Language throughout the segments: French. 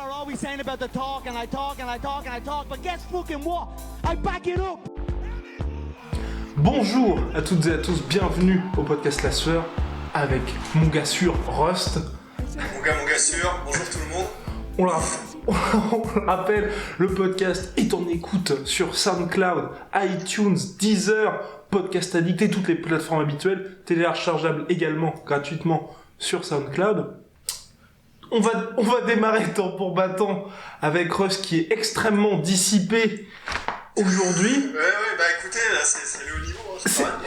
are always saying about the talk, and I talk, and I talk, and I talk, but guess fucking what? I back it up! Bonjour à toutes et à tous, bienvenue au podcast La Sueur avec mon gars sûr Rust. Mon gars sûr, bonjour tout le monde. On le rappelle, le podcast est en écoute sur SoundCloud, iTunes, Deezer, Podcast Addict et toutes les plateformes habituelles, téléchargeable également gratuitement sur SoundCloud. On va démarrer temps pour battant avec Rust qui est extrêmement dissipé aujourd'hui. Ouais, bah écoutez, là, c'est le haut niveau, hein, c'est pas mal.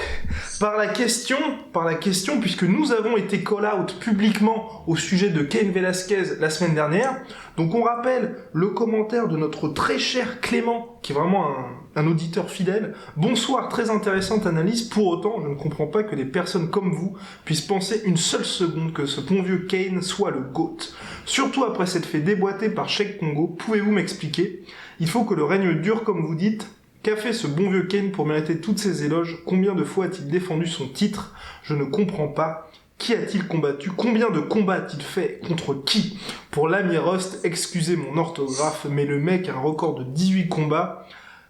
Par la question, puisque nous avons été call-out publiquement au sujet de Cain Velasquez la semaine dernière. Donc on rappelle le commentaire de notre très cher Clément, qui est vraiment un auditeur fidèle. Bonsoir, très intéressante analyse. Pour autant, je ne comprends pas que des personnes comme vous puissent penser une seule seconde que ce bon vieux Cain soit le GOAT. Surtout après s'être fait déboîter par Cheikh Congo, pouvez-vous m'expliquer ? Il faut que le règne dure comme vous dites. Qu'a fait ce bon vieux Cain pour mériter toutes ces éloges ? Combien de fois a-t-il défendu son titre ? Je ne comprends pas. Qui a-t-il combattu ? Combien de combats a-t-il fait ? Contre qui ? Pour l'ami Rust, excusez mon orthographe, mais le mec a un record de 18 combats,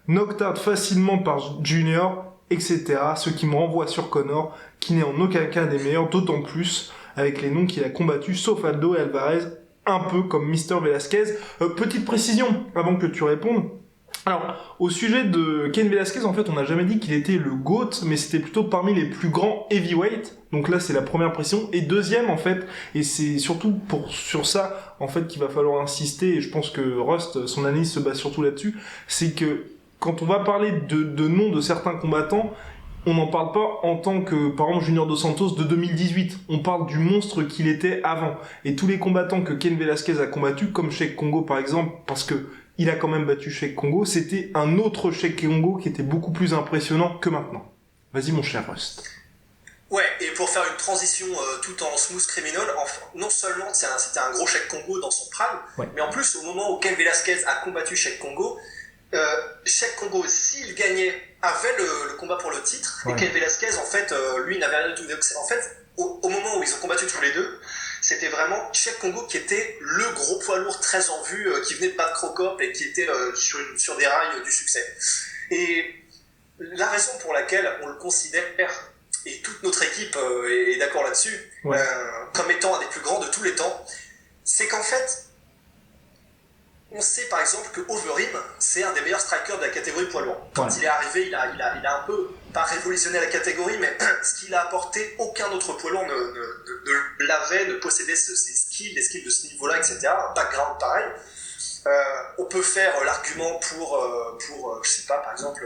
knocked out facilement par Junior, etc. Ce qui me renvoie sur Connor, qui n'est en aucun cas des meilleurs, d'autant plus avec les noms qu'il a combattus, sauf Aldo et Alvarez, un peu comme Mr. Velasquez. Petite précision, avant que tu répondes. Alors, au sujet de Cain Velasquez, en fait, on n'a jamais dit qu'il était le GOAT, mais c'était plutôt parmi les plus grands heavyweight. Donc là, c'est la première précision. Et deuxième, en fait, et c'est surtout sur ça, en fait, qu'il va falloir insister, et je pense que Rust, son analyse se base surtout là-dessus, c'est que quand on va parler de noms de certains combattants, on n'en parle pas en tant que, par exemple, Junior Dos Santos de 2018. On parle du monstre qu'il était avant. Et tous les combattants que Cain Velasquez a combattus, comme Cheikh Congo par exemple, parce que il a quand même battu Cheikh Congo, c'était un autre Cheikh Congo qui était beaucoup plus impressionnant que maintenant. Vas-y mon cher Rust. Ouais, et pour faire une transition tout en smooth criminal, non seulement c'était un gros Cheikh Congo dans son prime, ouais, mais en plus au moment où Cain Velasquez a combattu Cheikh Congo, s'il gagnait, avait le combat pour le titre, ouais, et Cain Velasquez, en fait, lui n'avait rien du tout. En fait, au moment où ils ont combattu tous les deux, c'était vraiment Cheikh Congo qui était le gros poids lourd très en vue, qui venait de battre Crocop et qui était sur des rails du succès. Et la raison pour laquelle on le considère, et toute notre équipe est d'accord là-dessus, ouais, comme étant un des plus grands de tous les temps, c'est qu'en fait, on sait par exemple que Overeem, c'est un des meilleurs strikers de la catégorie poids lourd. Quand il est arrivé, il a un peu, pas révolutionné la catégorie, mais ce qu'il a apporté, aucun autre poids lourd ne l'avait, ne possédait ses skills, les skills de ce niveau-là, etc. Un background pareil. On peut faire l'argument pour je sais pas, par exemple,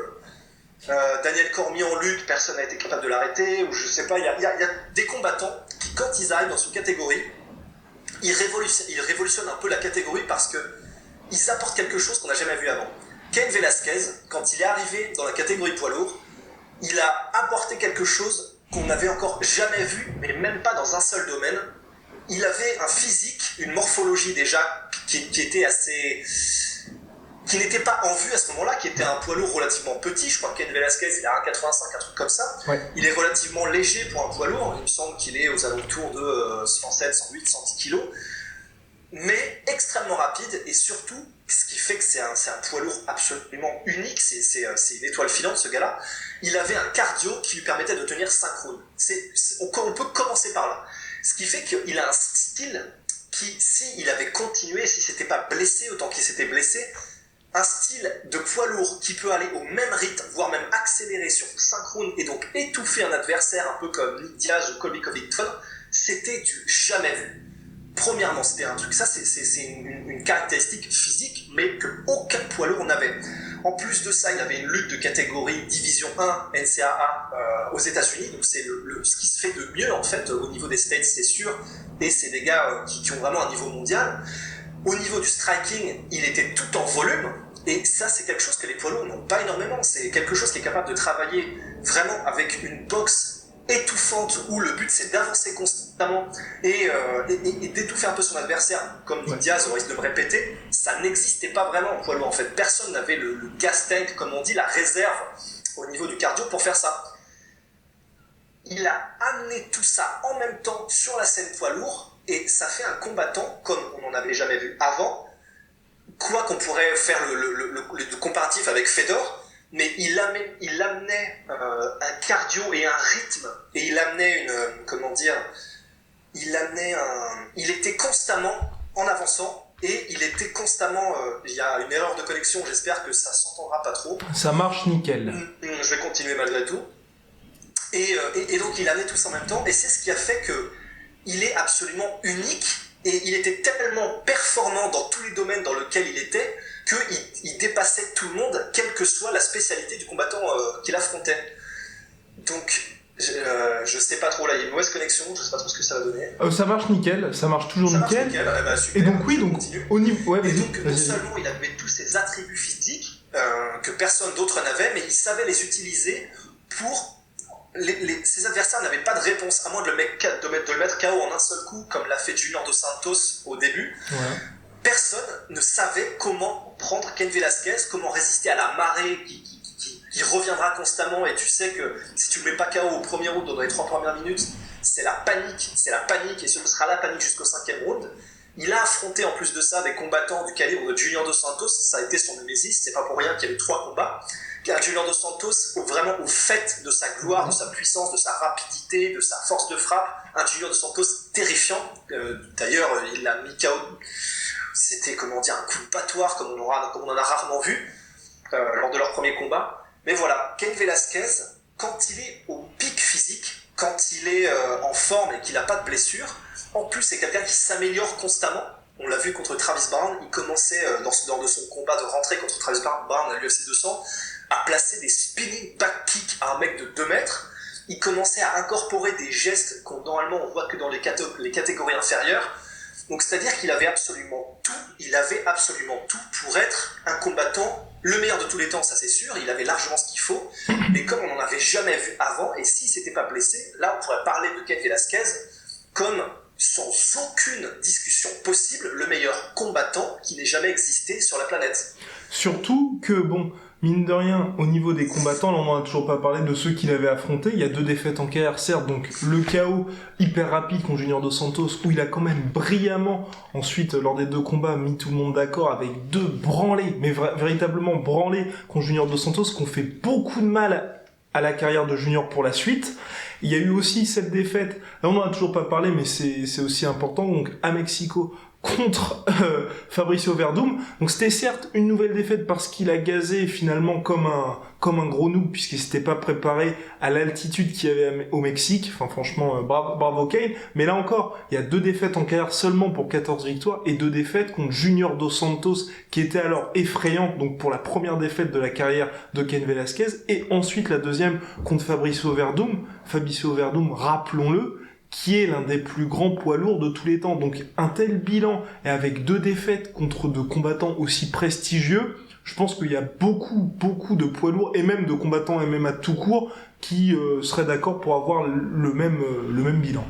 Daniel Cormier en lutte, personne n'a été capable de l'arrêter, ou je sais pas, il y a des combattants qui, quand ils arrivent dans cette catégorie, ils révolutionnent un peu la catégorie parce que ils apportent quelque chose qu'on n'a jamais vu avant. Cain Velasquez, quand il est arrivé dans la catégorie poids lourd, il a apporté quelque chose qu'on n'avait encore jamais vu, mais même pas dans un seul domaine. Il avait un physique, une morphologie déjà qui était assez, qui n'était pas en vue à ce moment-là, qui était un poids lourd relativement petit. Je crois que Cain Velasquez, il a 1,85, un truc comme ça. Ouais. Il est relativement léger pour un poids lourd. Il me semble qu'il est aux alentours de 107, 108, 110 kilos. Mais extrêmement rapide, et surtout, ce qui fait que c'est un poids lourd absolument unique, c'est une étoile filante ce gars-là, il avait un cardio qui lui permettait de tenir synchrone. On peut commencer par là. Ce qui fait qu'il a un style qui, s'il avait continué, s'il s'était pas blessé autant qu'il s'était blessé, un style de poids lourd qui peut aller au même rythme, voire même accélérer sur synchrone, et donc étouffer un adversaire un peu comme Nick Diaz ou Colby Covington, c'était du jamais vu. Premièrement, c'était un truc, ça c'est une caractéristique physique, mais qu'aucun poids lourd n'avait. En plus de ça, il y avait une lutte de catégorie Division 1 NCAA aux États-Unis, donc c'est ce qui se fait de mieux en fait au niveau des States, c'est sûr, et c'est des gars qui ont vraiment un niveau mondial. Au niveau du striking, il était tout en volume, et ça c'est quelque chose que les poids lourds n'ont pas énormément, c'est quelque chose qui est capable de travailler vraiment avec une boxe étouffante où le but c'est d'avancer constamment et d'étouffer un peu son adversaire comme Nick Diaz, au risque de me répéter. Ça n'existait pas vraiment en poids lourd en fait, personne n'avait le gas tank comme on dit, la réserve au niveau du cardio pour faire ça. Il a amené tout ça en même temps sur la scène poids lourd et ça fait un combattant comme on n'en avait jamais vu avant, quoi qu'on pourrait faire le comparatif avec Fedor, mais il amenait un cardio et un rythme, et il amenait il était constamment en avançant, et il était constamment, il y a une erreur de connexion, j'espère que ça s'entendra pas trop. Ça marche nickel. Je vais continuer malgré tout. Et donc il amenait tout ça en même temps, et c'est ce qui a fait que il est absolument unique, et il était tellement performant dans tous les domaines dans lesquels il était, qu'il dépassait tout le monde, quelle que soit la spécialité du combattant qu'il affrontait. Donc, je sais pas trop, là il y a une mauvaise connexion, je sais pas trop ce que ça va donner. Ça marche nickel, ça marche toujours nickel. Eh ben, super, et donc oui, donc au niveau... Ouais, et donc non seulement il avait tous ces attributs physiques que personne d'autre n'avait, mais il savait les utiliser pour... ses adversaires n'avaient pas de réponse, à moins de le mettre KO en un seul coup, comme l'a fait Junior Dos Santos au début. Ouais. Personne ne savait comment prendre Cain Velasquez, comment résister à la marée qui reviendra constamment, et tu sais que si tu ne le mets pas KO au premier round, dans les 3 premières minutes, c'est la panique, et ce sera la panique jusqu'au 5e round. Il a affronté en plus de ça des combattants du calibre de Junior Dos Santos, ça a été son némésis, c'est pas pour rien qu'il y avait 3 combats. Car Junior Dos Santos, vraiment au fait de sa gloire, de sa puissance, de sa rapidité, de sa force de frappe, un Junior Dos Santos terrifiant. D'ailleurs, il l'a mis KO. C'était, un coup de battoir, comme on en a rarement vu lors de leur premier combat. Mais voilà, Cain Velasquez, quand il est au pic physique, quand il est en forme et qu'il n'a pas de blessure, en plus c'est quelqu'un qui s'améliore constamment. On l'a vu contre Travis Brown, il commençait lors de son combat de rentrée contre Travis Brown à l'UFC 200 à placer des spinning back kicks à un mec de 2 mètres. Il commençait à incorporer des gestes qu'on normalement on voit que dans les catégories inférieures. Donc c'est-à-dire qu'il avait absolument tout pour être un combattant, le meilleur de tous les temps, ça c'est sûr, il avait largement ce qu'il faut, mais comme on n'en avait jamais vu avant, et s'il s'était pas blessé, là on pourrait parler de Cain Velasquez comme, sans aucune discussion possible, le meilleur combattant qui n'ait jamais existé sur la planète. Surtout que, mine de rien, au niveau des combattants, là on n'en a toujours pas parlé de ceux qu'il avait affrontés. Il y a 2 défaites en carrière, certes, donc le KO hyper rapide contre Junior Dos Santos, où il a quand même brillamment, ensuite, lors des 2 combats, mis tout le monde d'accord avec 2 branlés, mais véritablement branlés contre Junior Dos Santos, qui ont fait beaucoup de mal à la carrière de Junior pour la suite. Il y a eu aussi cette défaite, là on n'en a toujours pas parlé, mais c'est aussi important, donc à Mexico, contre Fabricio Verdum. Donc c'était certes une nouvelle défaite parce qu'il a gazé finalement comme un gros noob, puisqu'il s'était pas préparé à l'altitude qu'il y avait au Mexique. Enfin franchement, bravo Cain. Mais là encore, il y a 2 défaites en carrière seulement pour 14 victoires, et 2 défaites contre Junior Dos Santos, qui était alors effrayante, donc pour la première défaite de la carrière de Cain Velasquez, et ensuite la deuxième contre Fabricio Verdum. Fabricio Verdum, rappelons-le, qui est l'un des plus grands poids lourds de tous les temps. Donc un tel bilan, et avec 2 défaites contre de combattants aussi prestigieux, je pense qu'il y a beaucoup de poids lourds, et même de combattants MMA tout court, qui seraient d'accord pour avoir le même bilan.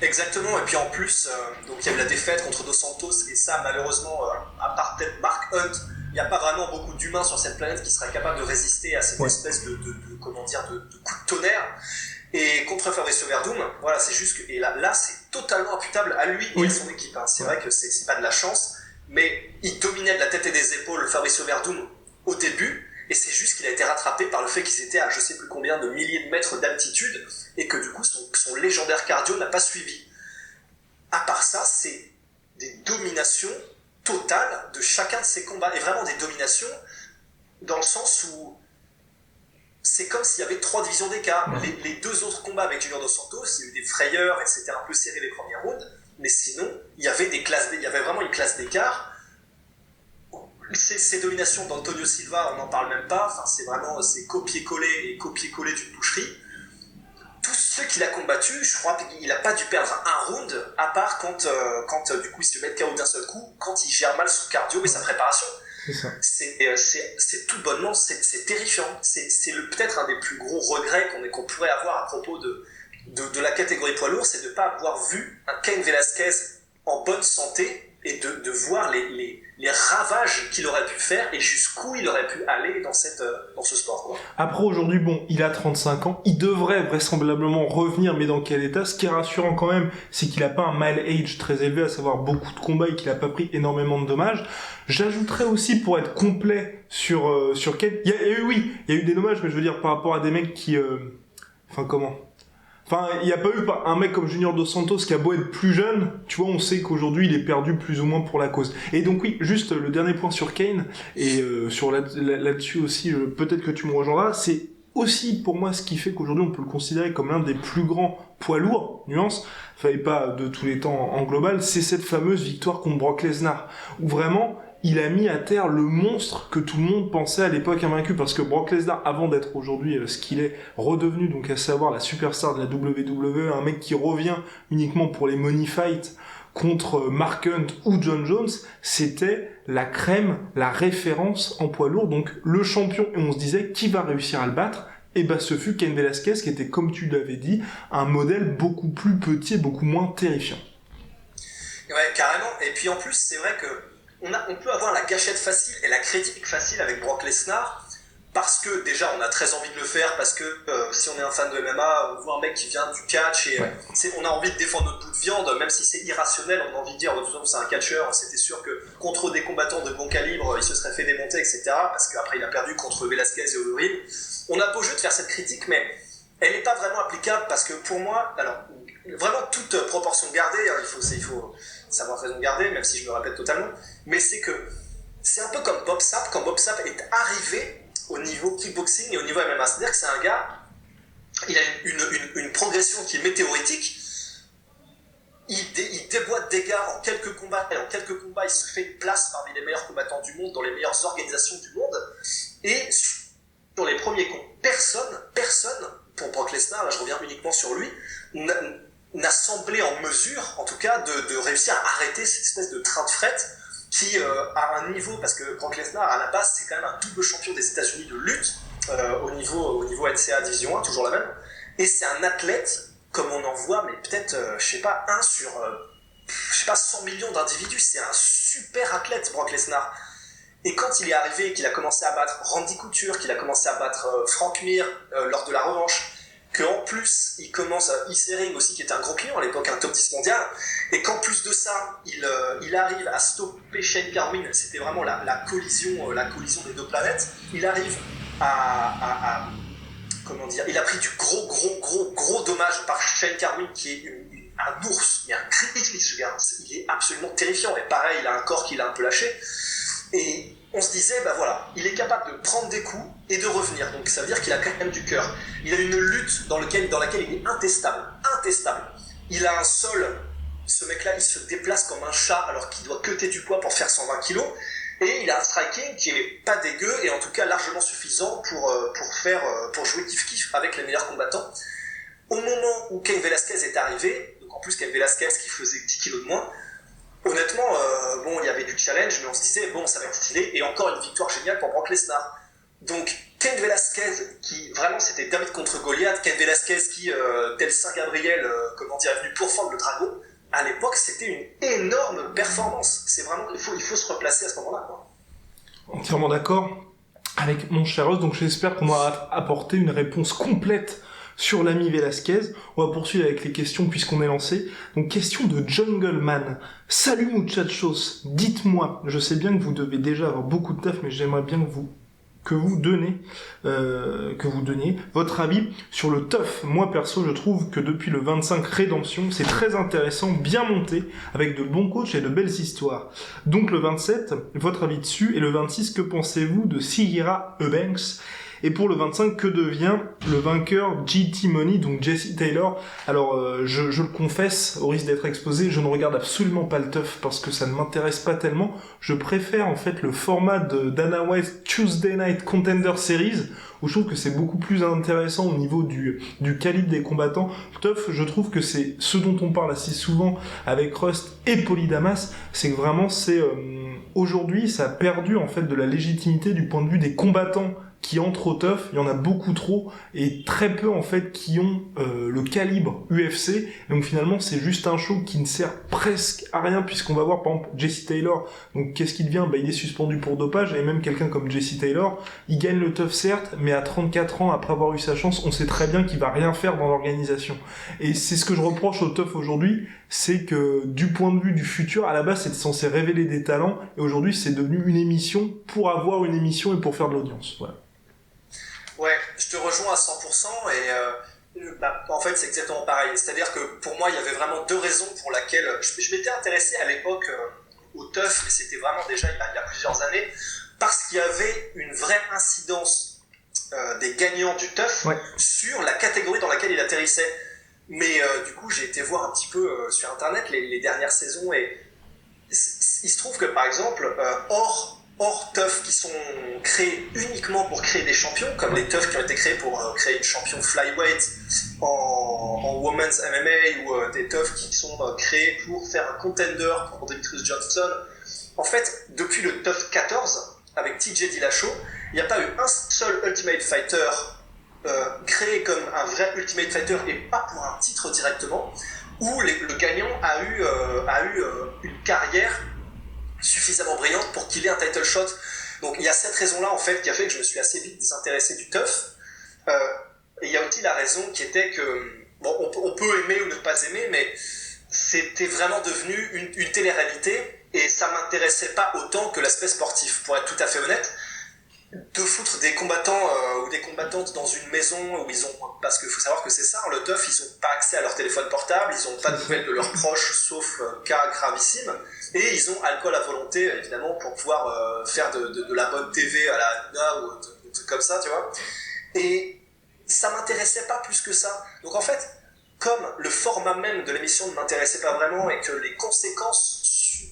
Exactement, et puis en plus, donc il y a eu la défaite contre Dos Santos, et ça malheureusement, à part peut-être Mark Hunt, il n'y a pas vraiment beaucoup d'humains sur cette planète qui seraient capables de résister à cette espèce de coup de tonnerre. Et contre Fabricio Verdum, voilà, c'est juste que, et là c'est totalement imputable à lui et à son équipe. Hein. C'est vrai que c'est pas de la chance, mais il dominait de la tête et des épaules Fabricio Verdum au début, et c'est juste qu'il a été rattrapé par le fait qu'il était à je sais plus combien de milliers de mètres d'altitude, et que du coup son légendaire cardio n'a pas suivi. À part ça, c'est des dominations totales de chacun de ses combats, et vraiment des dominations dans le sens où c'est comme s'il y avait 3 divisions d'écart. Les 2 autres combats avec Junior Dos Santos, il y a eu des frayeurs et c'était un peu serré les premiers rounds, mais sinon, il y avait vraiment une classe d'écart. Ces dominations d'Antonio Silva, on n'en parle même pas, enfin, c'est copier-coller d'une boucherie. Tous ceux qu'il a combattus, je crois qu'il n'a pas dû perdre un round, à part quand du coup il se met KO d'un seul coup, quand il gère mal son cardio et sa préparation. C'est ça. C'est tout bonnement, c'est terrifiant. C'est peut-être un des plus gros regrets qu'on pourrait avoir à propos de la catégorie poids lourd, c'est de ne pas avoir vu un Cain Velasquez en bonne santé et de voir les ravages qu'il aurait pu faire et jusqu'où il aurait pu aller dans ce sport, quoi. Après, aujourd'hui, bon, il a 35 ans, il devrait vraisemblablement revenir, mais dans quel état? Ce qui est rassurant quand même, c'est qu'il a pas un mileage très élevé, à savoir beaucoup de combats, et qu'il a pas pris énormément de dommages. J'ajouterais aussi, pour être complet sur Ken, il y a eu des dommages, mais je veux dire, par rapport à des mecs qui, il n'y a pas eu un mec comme Junior Dos Santos qui a beau être plus jeune, tu vois, on sait qu'aujourd'hui il est perdu plus ou moins pour la cause. Et donc oui, juste le dernier point sur Kane, et là-dessus aussi, peut-être que tu me rejoindras, c'est aussi pour moi ce qui fait qu'aujourd'hui on peut le considérer comme l'un des plus grands poids lourds, nuance, fallait pas de tous les temps en global, c'est cette fameuse victoire contre Brock Lesnar, où vraiment il a mis à terre le monstre que tout le monde pensait à l'époque invaincu, parce que Brock Lesnar, avant d'être aujourd'hui ce qu'il est redevenu, donc à savoir la superstar de la WWE, un mec qui revient uniquement pour les money fights contre Mark Hunt ou John Jones, c'était la crème, la référence en poids lourd, donc le champion, et on se disait qui va réussir à le battre, et bah ce fut Cain Velasquez, qui était, comme tu l'avais dit, un modèle beaucoup plus petit et beaucoup moins terrifiant. Ouais, carrément, et puis en plus c'est vrai que on peut avoir la gâchette facile et la critique facile avec Brock Lesnar, parce que déjà on a très envie de le faire, parce que si on est un fan de MMA, on voit un mec qui vient du catch et on a envie de défendre notre bout de viande, même si c'est irrationnel, on a envie de dire de toute façon c'est un catcheur, c'était sûr que contre des combattants de bon calibre il se serait fait démonter, etc., parce qu'après il a perdu contre Velasquez et Overeem. On a beau jeu de faire cette critique, mais elle n'est pas vraiment applicable, parce que pour moi, alors vraiment toute proportion gardée, il faut savoir raison garder, même si je me répète totalement, mais c'est un peu comme Bob Sapp, quand Bob Sapp est arrivé au niveau kickboxing et au niveau MMA, c'est-à-dire que c'est un gars, il a une progression qui est météoritique, il déboîte des gars en quelques combats, et en quelques combats il se fait une place parmi les meilleurs combattants du monde, dans les meilleures organisations du monde, et sur les premiers comptes, personne, pour Brock Lesnar, là je reviens uniquement sur lui, n'a semblé en mesure, en tout cas, de réussir à arrêter cette espèce de train de fret qui a un niveau, parce que Brock Lesnar, à la base, c'est quand même un double champion des États-Unis de lutte au niveau NCAA Division 1, toujours la même, et c'est un athlète comme on en voit, mais peut-être, un sur 100 millions d'individus, c'est un super athlète, Brock Lesnar. Et quand il est arrivé, qu'il a commencé à battre Randy Couture, qu'il a commencé à battre Frank Mir lors de la revanche, qu'en plus il commence à Issering aussi, qui était un gros client à l'époque, un top 10 mondial, et qu'en plus de ça il arrive à stopper Shane Carwin, c'était vraiment la collision des deux planètes, il arrive à comment dire, il a pris du gros dommage par Shane Carwin, qui est un ours, mais un grizzly, ce gars, il est absolument terrifiant, et pareil il a un corps qu'il a un peu lâché, et on se disait, il est capable de prendre des coups et de revenir, donc ça veut dire qu'il a quand même du cœur. Il a une lutte dans laquelle il est intestable. Il a un sol, ce mec-là, il se déplace comme un chat alors qu'il doit cutter du poids pour faire 120 kilos, et il a un striking qui est pas dégueu et en tout cas largement suffisant pour jouer kiff-kiff avec les meilleurs combattants. Au moment où Cain Velasquez est arrivé, donc en plus Cain Velasquez qui faisait 10 kilos de moins, honnêtement, il y avait du challenge, mais on se disait, ça va être stylé, et encore une victoire géniale pour Brock Lesnar. Donc, Cain Velasquez, qui vraiment c'était David contre Goliath, Cain Velasquez qui, tel Saint Gabriel, est venu pourfendre le dragon, à l'époque c'était une énorme performance. C'est vraiment, il faut se replacer à ce moment-là, quoi. Entièrement d'accord avec mon cher Ross, donc j'espère qu'on va apporter une réponse complète sur l'ami Velasquez. On va poursuivre avec les questions puisqu'on est lancé. Donc question de Jungleman. Salut muchachos, dites-moi, je sais bien que vous devez déjà avoir beaucoup de taf, mais j'aimerais bien que vous donniez votre avis sur le TUF. Moi perso, je trouve que depuis le 25 Rédemption, c'est très intéressant, bien monté, avec de bons coachs et de belles histoires. Donc le 27, votre avis dessus, et le 26, que pensez-vous de Sierra Eubanks? Et pour le 25, que devient le vainqueur JT Money, donc Jesse Taylor? Alors, je le confesse, au risque d'être exposé, je ne regarde absolument pas le TUF parce que ça ne m'intéresse pas tellement. Je préfère en fait le format de Dana White Tuesday Night Contender Series, où je trouve que c'est beaucoup plus intéressant au niveau du calibre des combattants. Le TUF, je trouve que c'est ce dont on parle assez souvent avec Rust et Polydamas, c'est que vraiment aujourd'hui ça a perdu en fait de la légitimité du point de vue des combattants qui entrent au TUF, il y en a beaucoup trop, et très peu en fait qui ont le calibre UFC. Donc finalement c'est juste un show qui ne sert presque à rien, puisqu'on va voir par exemple Jesse Taylor, donc qu'est-ce qu'il devient ? Il est suspendu pour dopage, et même quelqu'un comme Jesse Taylor, il gagne le TUF certes, mais à 34 ans après avoir eu sa chance, on sait très bien qu'il va rien faire dans l'organisation. Et c'est ce que je reproche au TUF aujourd'hui, c'est que du point de vue du futur, à la base c'était censé révéler des talents, et aujourd'hui c'est devenu une émission pour avoir une émission et pour faire de l'audience. Voilà. Ouais, je te rejoins à 100% et en fait c'est exactement pareil. C'est-à-dire que pour moi il y avait vraiment deux raisons pour lesquelles je m'étais intéressé à l'époque au TUF, mais c'était vraiment déjà il y a plusieurs années, parce qu'il y avait une vraie incidence des gagnants du TUF sur la catégorie dans laquelle il atterrissait. Mais du coup j'ai été voir un petit peu sur internet les dernières saisons et il se trouve que par exemple hors TUF qui sont créés uniquement pour créer des champions, comme les TUF qui ont été créés pour créer une champion flyweight en women's MMA, ou des TUF qui sont créés pour faire un contender pour Demetrius Johnson. En fait, depuis le TUF 14, avec TJ Dillashaw, il n'y a pas eu un seul Ultimate Fighter créé comme un vrai Ultimate Fighter et pas pour un titre directement, où le gagnant a eu une carrière suffisamment brillante pour qu'il ait un title shot. Donc il y a cette raison-là en fait qui a fait que je me suis assez vite désintéressé du TUF. Et il y a aussi la raison qui était que bon, on peut aimer ou ne pas aimer, mais c'était vraiment devenu une télé-réalité et ça m'intéressait pas autant que l'aspect sportif, pour être tout à fait honnête. De foutre des combattants ou des combattantes dans une maison où ils ont, parce qu'il faut savoir que c'est ça, le TUF, ils n'ont pas accès à leur téléphone portable, ils n'ont pas de nouvelles de leurs proches sauf cas gravissimes, et ils ont alcool à volonté évidemment pour pouvoir faire de la bonne TV à la Hanouna ou des trucs comme ça, tu vois. Et ça m'intéressait pas plus que ça. Donc en fait, comme le format même de l'émission ne m'intéressait pas vraiment et que les conséquences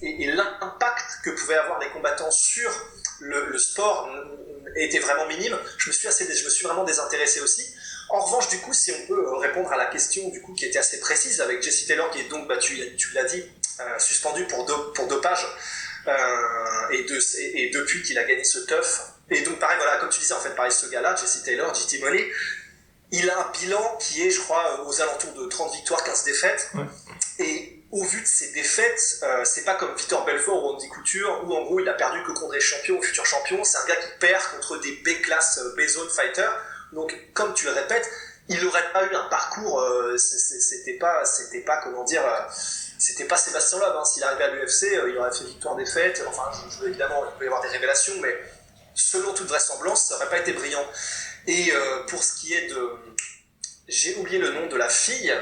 et l'impact que pouvaient avoir les combattants sur le sport était vraiment minime, je me suis vraiment désintéressé aussi. En revanche, du coup, si on peut répondre à la question du coup qui était assez précise, avec Jesse Taylor qui est donc, tu l'as dit, suspendu pour dopage, et depuis qu'il a gagné ce TUF, et donc pareil, voilà, comme tu disais, en fait, pareil, ce gars-là, Jesse Taylor, JT Money, il a un bilan qui est, je crois, aux alentours de 30 victoires, 15 défaites, et au vu de ses défaites, c'est pas comme Vitor Belfort ou Andy Couture, où en gros il a perdu que contre les champions ou futurs champions. C'est un gars qui perd contre des B-class, B-zone fighters. Donc, comme tu le répètes, il n'aurait pas eu un parcours, c'était pas comment dire, c'était pas Sébastien Loeb, hein. S'il arrivait à l'UFC, il aurait fait victoire-défaite. Enfin, évidemment, il peut y avoir des révélations, mais selon toute vraisemblance, ça n'aurait pas été brillant. Et pour ce qui est de... J'ai oublié le nom de la fille.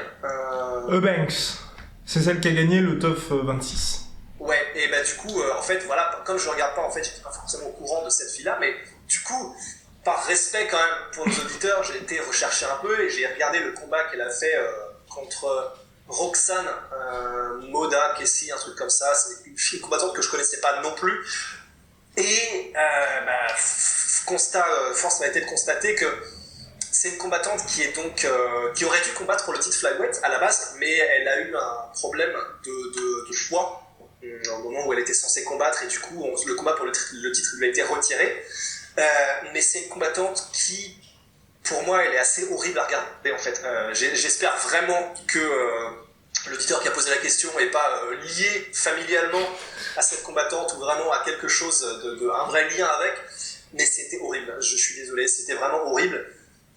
Eubanks. C'est celle qui a gagné le TUF 26. Ouais, et bah du coup, en fait, voilà, comme je regarde pas, en fait, j'étais pas forcément au courant de cette fille-là, mais du coup, par respect quand même pour nos auditeurs, j'ai été rechercher un peu et j'ai regardé le combat qu'elle a fait contre Roxane Moda Kessi, un truc comme ça. C'est une fille combattante que je connaissais pas non plus. Et force m'a été de constater que c'est une combattante qui est donc qui aurait dû combattre pour le titre flyweight à la base, mais elle a eu un problème de choix au moment où elle était censée combattre, et du coup le combat pour le titre lui a été retiré. Mais c'est une combattante qui, pour moi, elle est assez horrible à regarder en fait. J'espère vraiment que l'auditeur qui a posé la question n'est pas lié familialement à cette combattante ou vraiment à quelque chose un vrai lien avec, mais c'était horrible, je suis désolé, c'était vraiment horrible.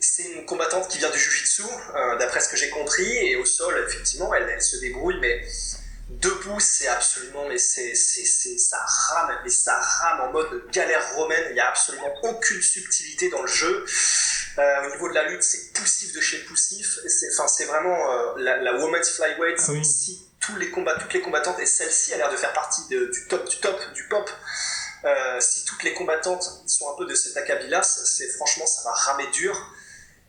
C'est une combattante qui vient du jiu-jitsu, d'après ce que j'ai compris, et au sol, effectivement, elle se débrouille, mais debout, c'est absolument, ça rame en mode galère romaine, il n'y a absolument aucune subtilité dans le jeu. Au niveau de la lutte, c'est poussif de chez poussif, c'est vraiment la women's flyweight, si toutes les combattantes, et celle-ci a l'air de faire partie du pop, si toutes les combattantes sont un peu de cet acabit-là, franchement, ça va ramer dur.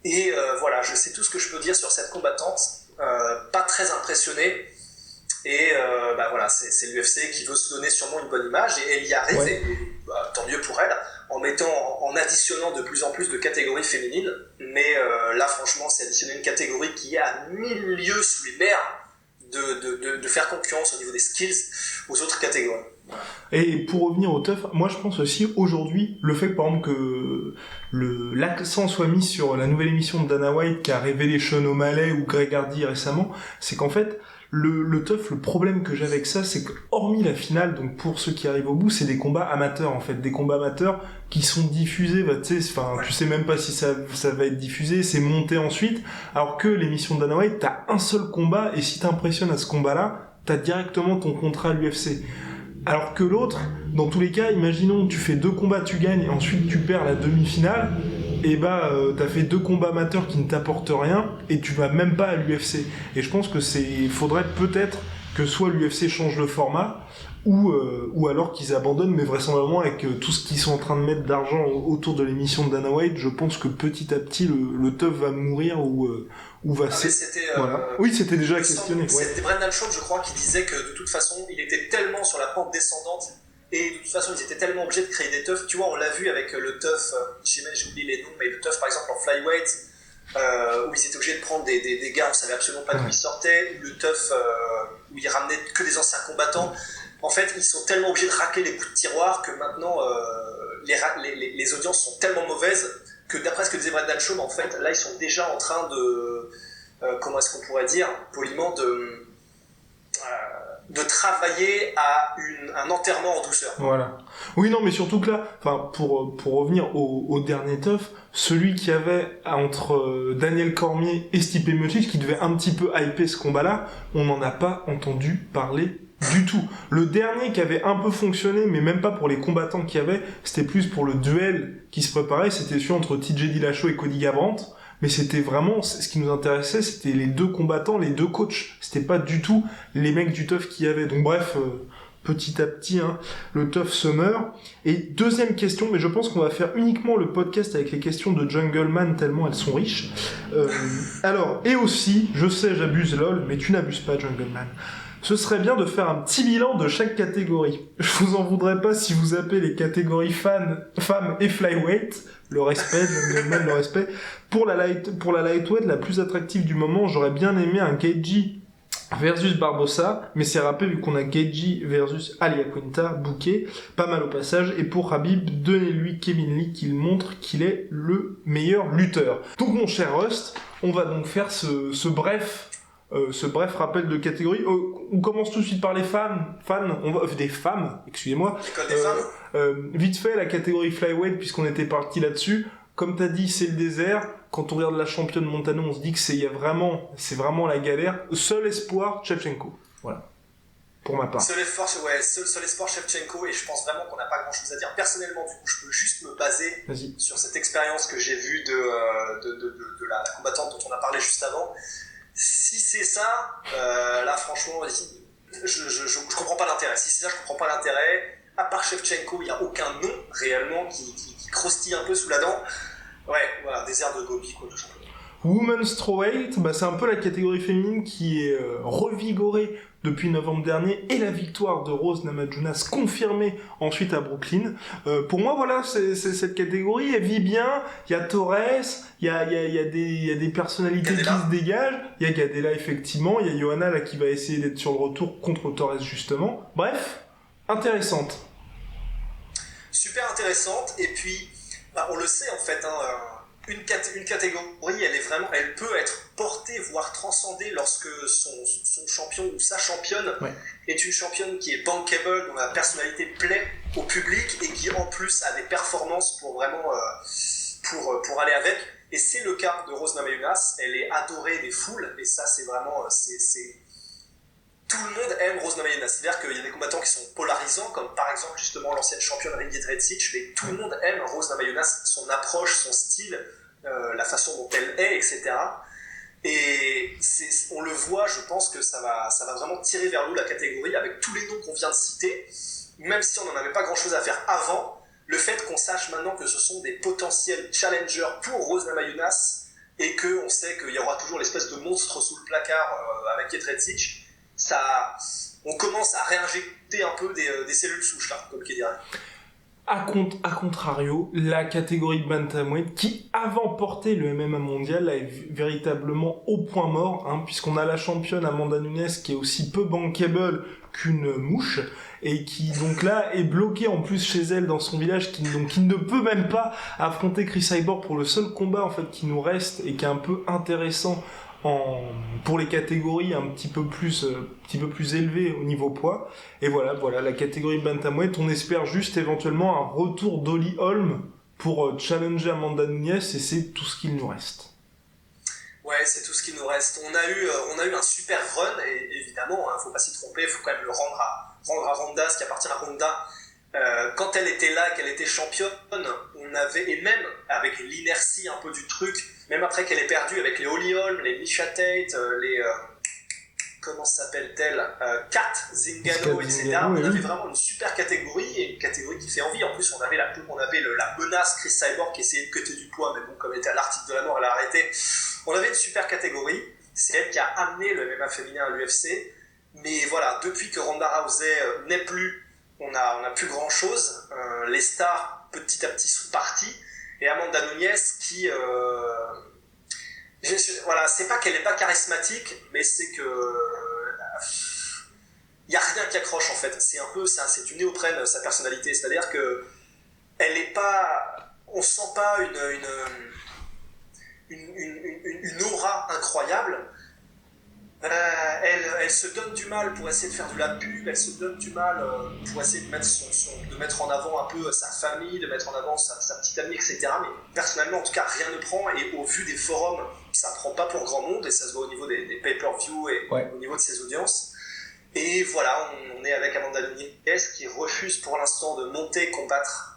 Et voilà, je sais tout ce que je peux dire sur cette combattante, pas très impressionné, et voilà, c'est l'UFC qui veut se donner sûrement une bonne image, et elle y arrive, et tant mieux pour elle, en additionnant de plus en plus de catégories féminines, mais là franchement c'est additionner une catégorie qui est à 1000 lieues sous les mers de faire concurrence au niveau des skills aux autres catégories. Et pour revenir au TUF, moi je pense aussi aujourd'hui, le fait que par exemple que l'accent soit mis sur la nouvelle émission de Dana White qui a révélé Sean O'Malley ou Greg Hardy récemment, c'est qu'en fait, le TUF, le problème que j'ai avec ça, c'est que hormis la finale, donc pour ceux qui arrivent au bout, c'est des combats amateurs en fait, des combats amateurs qui sont diffusés, bah, tu sais même pas si ça va être diffusé, c'est monté ensuite, alors que l'émission de Dana White, t'as un seul combat, et si t'impressionnes à ce combat-là, t'as directement ton contrat à l'UFC. Alors que l'autre, dans tous les cas, imaginons tu fais 2 combats, tu gagnes, et ensuite tu perds la demi-finale, et t'as fait 2 combats amateurs qui ne t'apportent rien, et tu vas même pas à l'UFC. Et je pense que faudrait peut-être que soit l'UFC change le format, ou alors qu'ils abandonnent, mais vraisemblablement avec tout ce qu'ils sont en train de mettre d'argent autour de l'émission de Dana White, je pense que petit à petit le TUF va mourir ou va voilà. Oui, c'était déjà questionné. C'était Brendan Schaub, je crois, qui disait que de toute façon, il était tellement sur la pente descendante et de toute façon, ils étaient tellement obligés de créer des TUF. Tu vois, on l'a vu avec le TUF, j'ai oublié les noms, mais le TUF par exemple en flyweight, où ils étaient obligés de prendre des gars, on savait absolument pas d'où ils sortaient, ou le TUF où ils ramenaient que des anciens combattants. En fait, ils sont tellement obligés de racler les bouts de tiroir que maintenant, les audiences sont tellement mauvaises que d'après ce que disait Brendan Schaub, en fait, là, ils sont déjà en train de, comment est-ce qu'on pourrait dire, poliment, de travailler à un enterrement en douceur. Voilà. Oui, non, mais surtout que là, pour revenir au dernier TUF, celui qui avait entre Daniel Cormier et Stipe Miocic, qui devait un petit peu hyper ce combat-là, on n'en a pas entendu parler du tout. Le dernier qui avait un peu fonctionné, mais même pas pour les combattants qu'il y avait, c'était plus pour le duel qui se préparait, c'était celui entre TJ Dillashaw et Cody Garbrandt, mais c'était vraiment, ce qui nous intéressait, c'était les 2 combattants, les 2 coachs, c'était pas du tout les mecs du TUF qu'il y avait. Donc bref, petit à petit, le TUF se meurt. Et deuxième question, mais je pense qu'on va faire uniquement le podcast avec les questions de Jungleman, tellement elles sont riches. Alors, et aussi, je sais, j'abuse lol, mais tu n'abuses pas Jungleman. Ce serait bien de faire un petit bilan de chaque catégorie. Je vous en voudrais pas si vous appelez les catégories femmes et flyweight. Le respect, le respect. Pour la lightweight, la plus attractive du moment, j'aurais bien aimé un Gaethje versus Barbosa, mais c'est râpé vu qu'on a Gaethje versus Ali Aquinta booké, pas mal au passage. Et pour Khabib, donnez-lui Kevin Lee qu'il montre qu'il est le meilleur lutteur. Donc mon cher Rust, on va donc faire ce bref rappel de catégorie. On commence tout de suite par les des femmes, excusez-moi. L'école des femmes. Vite fait, la catégorie flyweight, puisqu'on était parti là-dessus. Comme t'as dit, c'est le désert. Quand on regarde la championne Montano, on se dit que c'est vraiment la galère. Seul espoir, Shevchenko. Voilà. Pour ma part. Seul espoir Shevchenko, et je pense vraiment qu'on n'a pas grand-chose à dire. Personnellement, du coup, je peux juste me baser sur cette expérience que j'ai vue de la combattante dont on a parlé juste avant. Si c'est ça, là franchement, je comprends pas l'intérêt. Si c'est ça, je comprends pas l'intérêt. À part Shevchenko, il n'y a aucun nom réellement qui croustille un peu sous la dent. Ouais, voilà, désert de Gobi, quoi, tout simplement. Women's Strawweight, c'est un peu la catégorie féminine qui est revigorée depuis novembre dernier, et la victoire de Rose Namajunas confirmée ensuite à Brooklyn. Pour moi, voilà, c'est cette catégorie, elle vit bien. Il y a Torres, il y a des personnalités Gadela qui se dégagent. Il y a Gadela, effectivement. Il y a Johanna là qui va essayer d'être sur le retour contre Torres, justement. Bref, intéressante. Super intéressante, et puis, on le sait en fait, une catégorie, elle peut être portée, voire transcendée lorsque son champion ou sa championne est une championne qui est bankable, dont la personnalité plaît au public et qui en plus a des performances pour vraiment pour aller avec. Et c'est le cas de Rose Namajunas. Elle est adorée des foules, et ça c'est vraiment tout le monde aime Rose Namajunas. C'est-à-dire qu'il y a des combattants qui sont polarisants, comme par exemple justement l'ancienne championne Ingrid Redsic, mais tout le monde aime Rose Namajunas, son approche, son style, la façon dont elle est, etc. Et on le voit, je pense que ça va vraiment tirer vers nous la catégorie avec tous les noms qu'on vient de citer, même si on n'en avait pas grand-chose à faire avant. Le fait qu'on sache maintenant que ce sont des potentiels challengers pour Rose Namajunas et qu'on sait qu'il y aura toujours l'espèce de monstre sous le placard avec Jedrzejczyk, on commence à réinjecter un peu des cellules souches là, comme qui dirait. À contrario, la catégorie bantamweight, qui avant portait le MMA mondial, là, est véritablement au point mort, hein, puisqu'on a la championne Amanda Nunes qui est aussi peu bankable qu'une mouche, et qui donc là est bloquée en plus chez elle dans son village, qui ne peut même pas affronter Chris Cyborg pour le seul combat en fait qui nous reste et qui est un peu intéressant pour les catégories un petit peu plus élevées au niveau poids. Et voilà, la catégorie bantamweight, on espère juste éventuellement un retour d'Holly Holm pour challenger Amanda Nunes, et c'est tout ce qu'il nous reste. Ouais, c'est tout ce qu'il nous reste. On a eu un super run, et évidemment, faut pas s'y tromper, faut quand même le rendre à Ronda, ce qui appartient à Ronda. Quand elle était là, qu'elle était championne, on avait, et même avec l'inertie un peu du truc, même après qu'elle ait perdu avec les Holly Holm, les Misha Tate, comment s'appelle-t-elle, Kat Zingano, etc. On avait vraiment une super catégorie, et une catégorie qui fait envie. En plus, on avait la menace Chris Cyborg qui essayait de cutter du poids, mais bon, comme elle était à l'article de la mort, elle a arrêté. On avait une super catégorie. C'est elle qui a amené le MMA féminin à l'UFC. Mais voilà, depuis que Ronda Rousey n'est plus, on n'a plus grand chose. Les stars petit à petit sont partis, et Amanda Nunes qui voilà, c'est pas qu'elle est pas charismatique, mais c'est que y a rien qui accroche en fait. C'est un peu ça, c'est du néoprène sa personnalité, c'est-à-dire que elle est pas, on sent pas une aura incroyable. Elle se donne du mal pour essayer de faire de la pub, elle se donne du mal pour essayer de mettre en avant un peu sa famille, de mettre en avant sa petite amie, etc. Mais personnellement, en tout cas, rien ne prend, et au vu des forums, ça prend pas pour grand monde, et ça se voit au niveau des pay-per-view et au niveau de ses audiences. Et voilà, on est avec Amanda Nunes qui refuse pour l'instant de monter combattre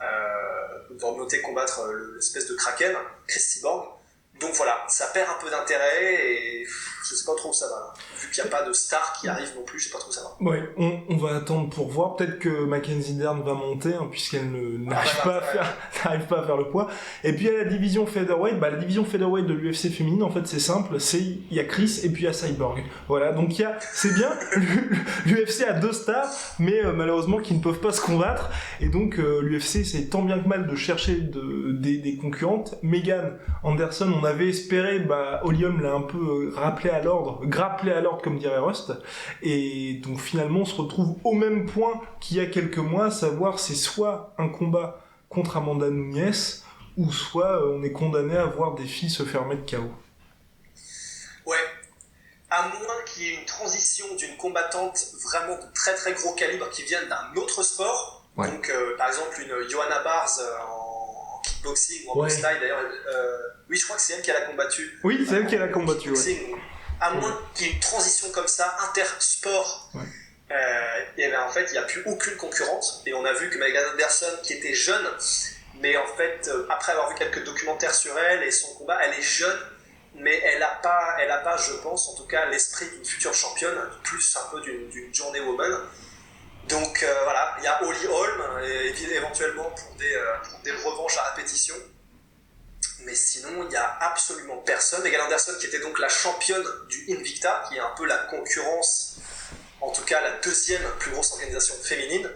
l'espèce de Kraken, Chris Cyborg. Donc voilà, ça perd un peu d'intérêt, et je sais pas trop où ça va. Vu qu'il n'y a pas de star qui arrive non plus, je sais pas trop où ça va. Ouais, on va attendre pour voir. Peut-être que Mackenzie Dern va monter, hein, puisqu'elle n'arrive pas à faire le poids. Et puis il y a la division featherweight. La division featherweight de l'UFC féminine, en fait, c'est simple. Il y a Chris et puis il y a Cyborg. Voilà, donc c'est bien. L'UFC a 2 stars, mais malheureusement qui ne peuvent pas se combattre. Et donc l'UFC, c'est tant bien que mal de chercher des concurrentes. Megan Anderson, on avait espéré, Holly Holm l'a un peu grappelé à l'ordre comme dirait Rust, et donc finalement on se retrouve au même point qu'il y a quelques mois, à savoir c'est soit un combat contre Amanda Nunes, ou soit on est condamné à voir des filles se faire mettre KO. Ouais, à moins qu'il y ait une transition d'une combattante vraiment de très très gros calibre qui vienne d'un autre sport, ouais. Donc par exemple une Johanna Bars en kickboxing ou en boxe thaï d'ailleurs, oui je crois que c'est elle qui l'a combattu. Oui, c'est elle qui l'a combattu, ouais. À moins qu'il y ait une transition comme ça, intersport, et ben en fait il n'y a plus aucune concurrente, et on a vu que Megan Anderson, qui était jeune, mais en fait après avoir vu quelques documentaires sur elle et son combat, elle est jeune, mais elle a pas, je pense en tout cas, l'esprit d'une future championne, plus un peu d'une journey woman. Donc voilà, il y a Holly Holm, éventuellement pour des revanches à répétition. Mais sinon, il n'y a absolument personne. Megan Anderson, qui était donc la championne du Invicta, qui est un peu la concurrence, en tout cas la 2e plus grosse organisation féminine.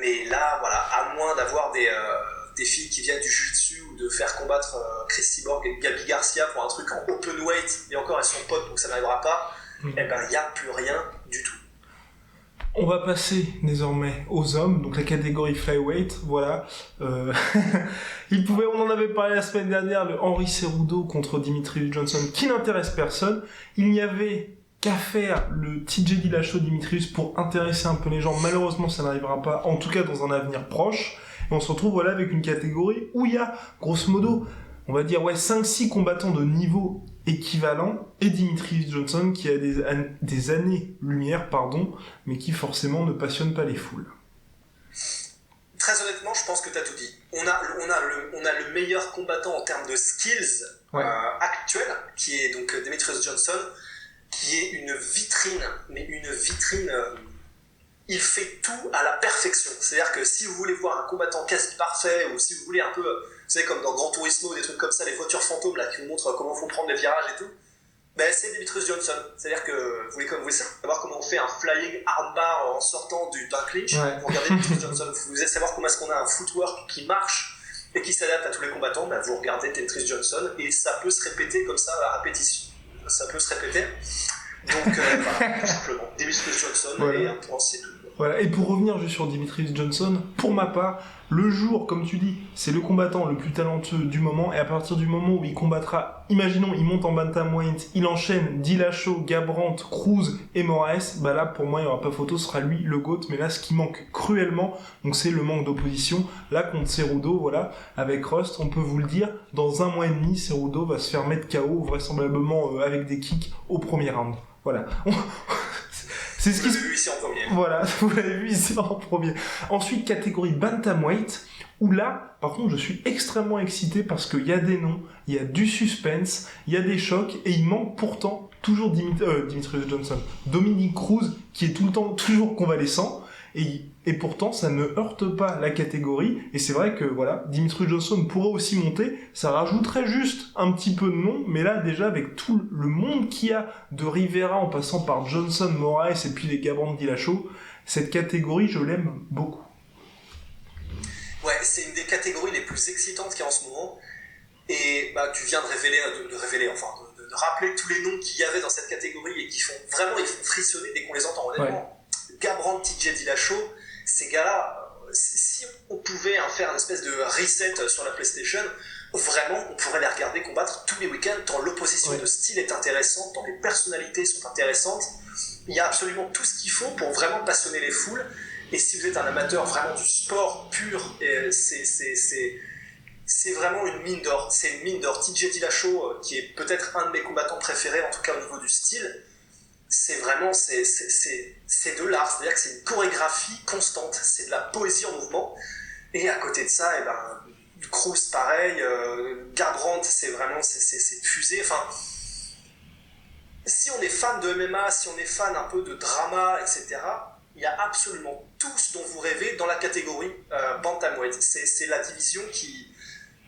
Mais là, voilà, à moins d'avoir des filles qui viennent du jiu-jitsu, ou de faire combattre Chris Cyborg et Gabi Garcia pour un truc en open weight, et encore elles sont potes donc ça n'arrivera pas, et ben il n'y a plus rien du tout. On va passer désormais aux hommes, donc la catégorie flyweight, voilà. On en avait parlé la semaine dernière, le Henry Cerudo contre Dimitrius Johnson, qui n'intéresse personne. Il n'y avait qu'à faire le TJ Dillashaw Dimitrius pour intéresser un peu les gens. Malheureusement, ça n'arrivera pas, en tout cas dans un avenir proche. Et on se retrouve avec une catégorie où il y a, grosso modo, on va dire 5-6 combattants de niveau équivalent, et Dimitrius Johnson qui a des années-lumière, mais qui forcément ne passionne pas les foules. Très honnêtement, je pense que tu as tout dit. On a le meilleur combattant en termes de skills actuel, qui est donc Dimitrius Johnson, qui est une vitrine, mais une vitrine... il fait tout à la perfection. C'est-à-dire que si vous voulez voir un combattant quasi parfait, ou si vous voulez un peu, vous savez, comme dans Gran Turismo, des trucs comme ça, les voitures fantômes là, qui vous montrent comment faut prendre les virages et tout, Ben, c'est Demetrius Johnson. C'est-à-dire que vous voulez savoir comment on fait un flying armbar en sortant d'un clinch. Ouais. Vous regardez Demetrius Johnson. Vous voulez savoir comment est-ce qu'on a un footwork qui marche et qui s'adapte à tous les combattants. Ben, vous regardez Demetrius Johnson et ça peut se répéter comme ça à répétition. Ça peut se répéter. Donc voilà, tout simplement. Demetrius Johnson voilà. Et un point, c'est tout. Voilà. Et pour revenir juste sur Demetrius Johnson, pour ma part, le jour, comme tu dis, c'est le combattant le plus talentueux du moment, et à partir du moment où il combattra, imaginons, il monte en bantamweight, il enchaîne Dillashaw, Garbrandt, Cruz et Moraes, bah là, pour moi, il n'y aura pas photo, ce sera lui le GOAT, mais là, ce qui manque cruellement, donc c'est le manque d'opposition, là, contre Cerudo, voilà, avec Rust, on peut vous le dire, dans 1 mois et demi, Cerudo va se faire mettre KO, vraisemblablement avec des kicks au premier round. Voilà. C'est ce qui se... vu ici en premier. Voilà, vous l'avez vu ici en premier. Ensuite, catégorie bantamweight, où là, par contre, je suis extrêmement excité parce qu'il y a des noms, il y a du suspense, il y a des chocs, et il manque pourtant toujours Demetrius Johnson, Dominic Cruz, qui est tout le temps toujours convalescent, et pourtant, ça ne heurte pas la catégorie, et c'est vrai que, voilà, Demetrius Johnson pourrait aussi monter, ça rajouterait juste un petit peu de nom, mais là, déjà, avec tout le monde qu'il y a, de Rivera en passant par Johnson, Moraes, et puis les Garbrandt Dillashaw, cette catégorie, je l'aime beaucoup. Ouais, c'est une des catégories les plus excitantes qu'il y a en ce moment, et bah, tu viens de rappeler tous les noms qu'il y avait dans cette catégorie, et qui font frissonner dès qu'on les entend, honnêtement. Ouais. Garbrandt, TJ Dillashaw, ces gars-là, si on pouvait faire une espèce de reset sur la PlayStation, vraiment, on pourrait les regarder combattre tous les week-ends, tant l'opposition de style est intéressante, tant les personnalités sont intéressantes. Il y a absolument tout ce qu'il faut pour vraiment passionner les foules. Et si vous êtes un amateur vraiment du sport pur, c'est vraiment une mine d'or. C'est une mine d'or. TJ Dillashaw, qui est peut-être un de mes combattants préférés, en tout cas au niveau du style, c'est vraiment de l'art, c'est-à-dire que c'est une chorégraphie constante, c'est de la poésie en mouvement, et à côté de ça, Cruz pareil, Garbrandt, c'est fusé, enfin, si on est fan de MMA, si on est fan un peu de drama, etc., il y a absolument tout ce dont vous rêvez dans la catégorie bantamweight. C'est la division qui,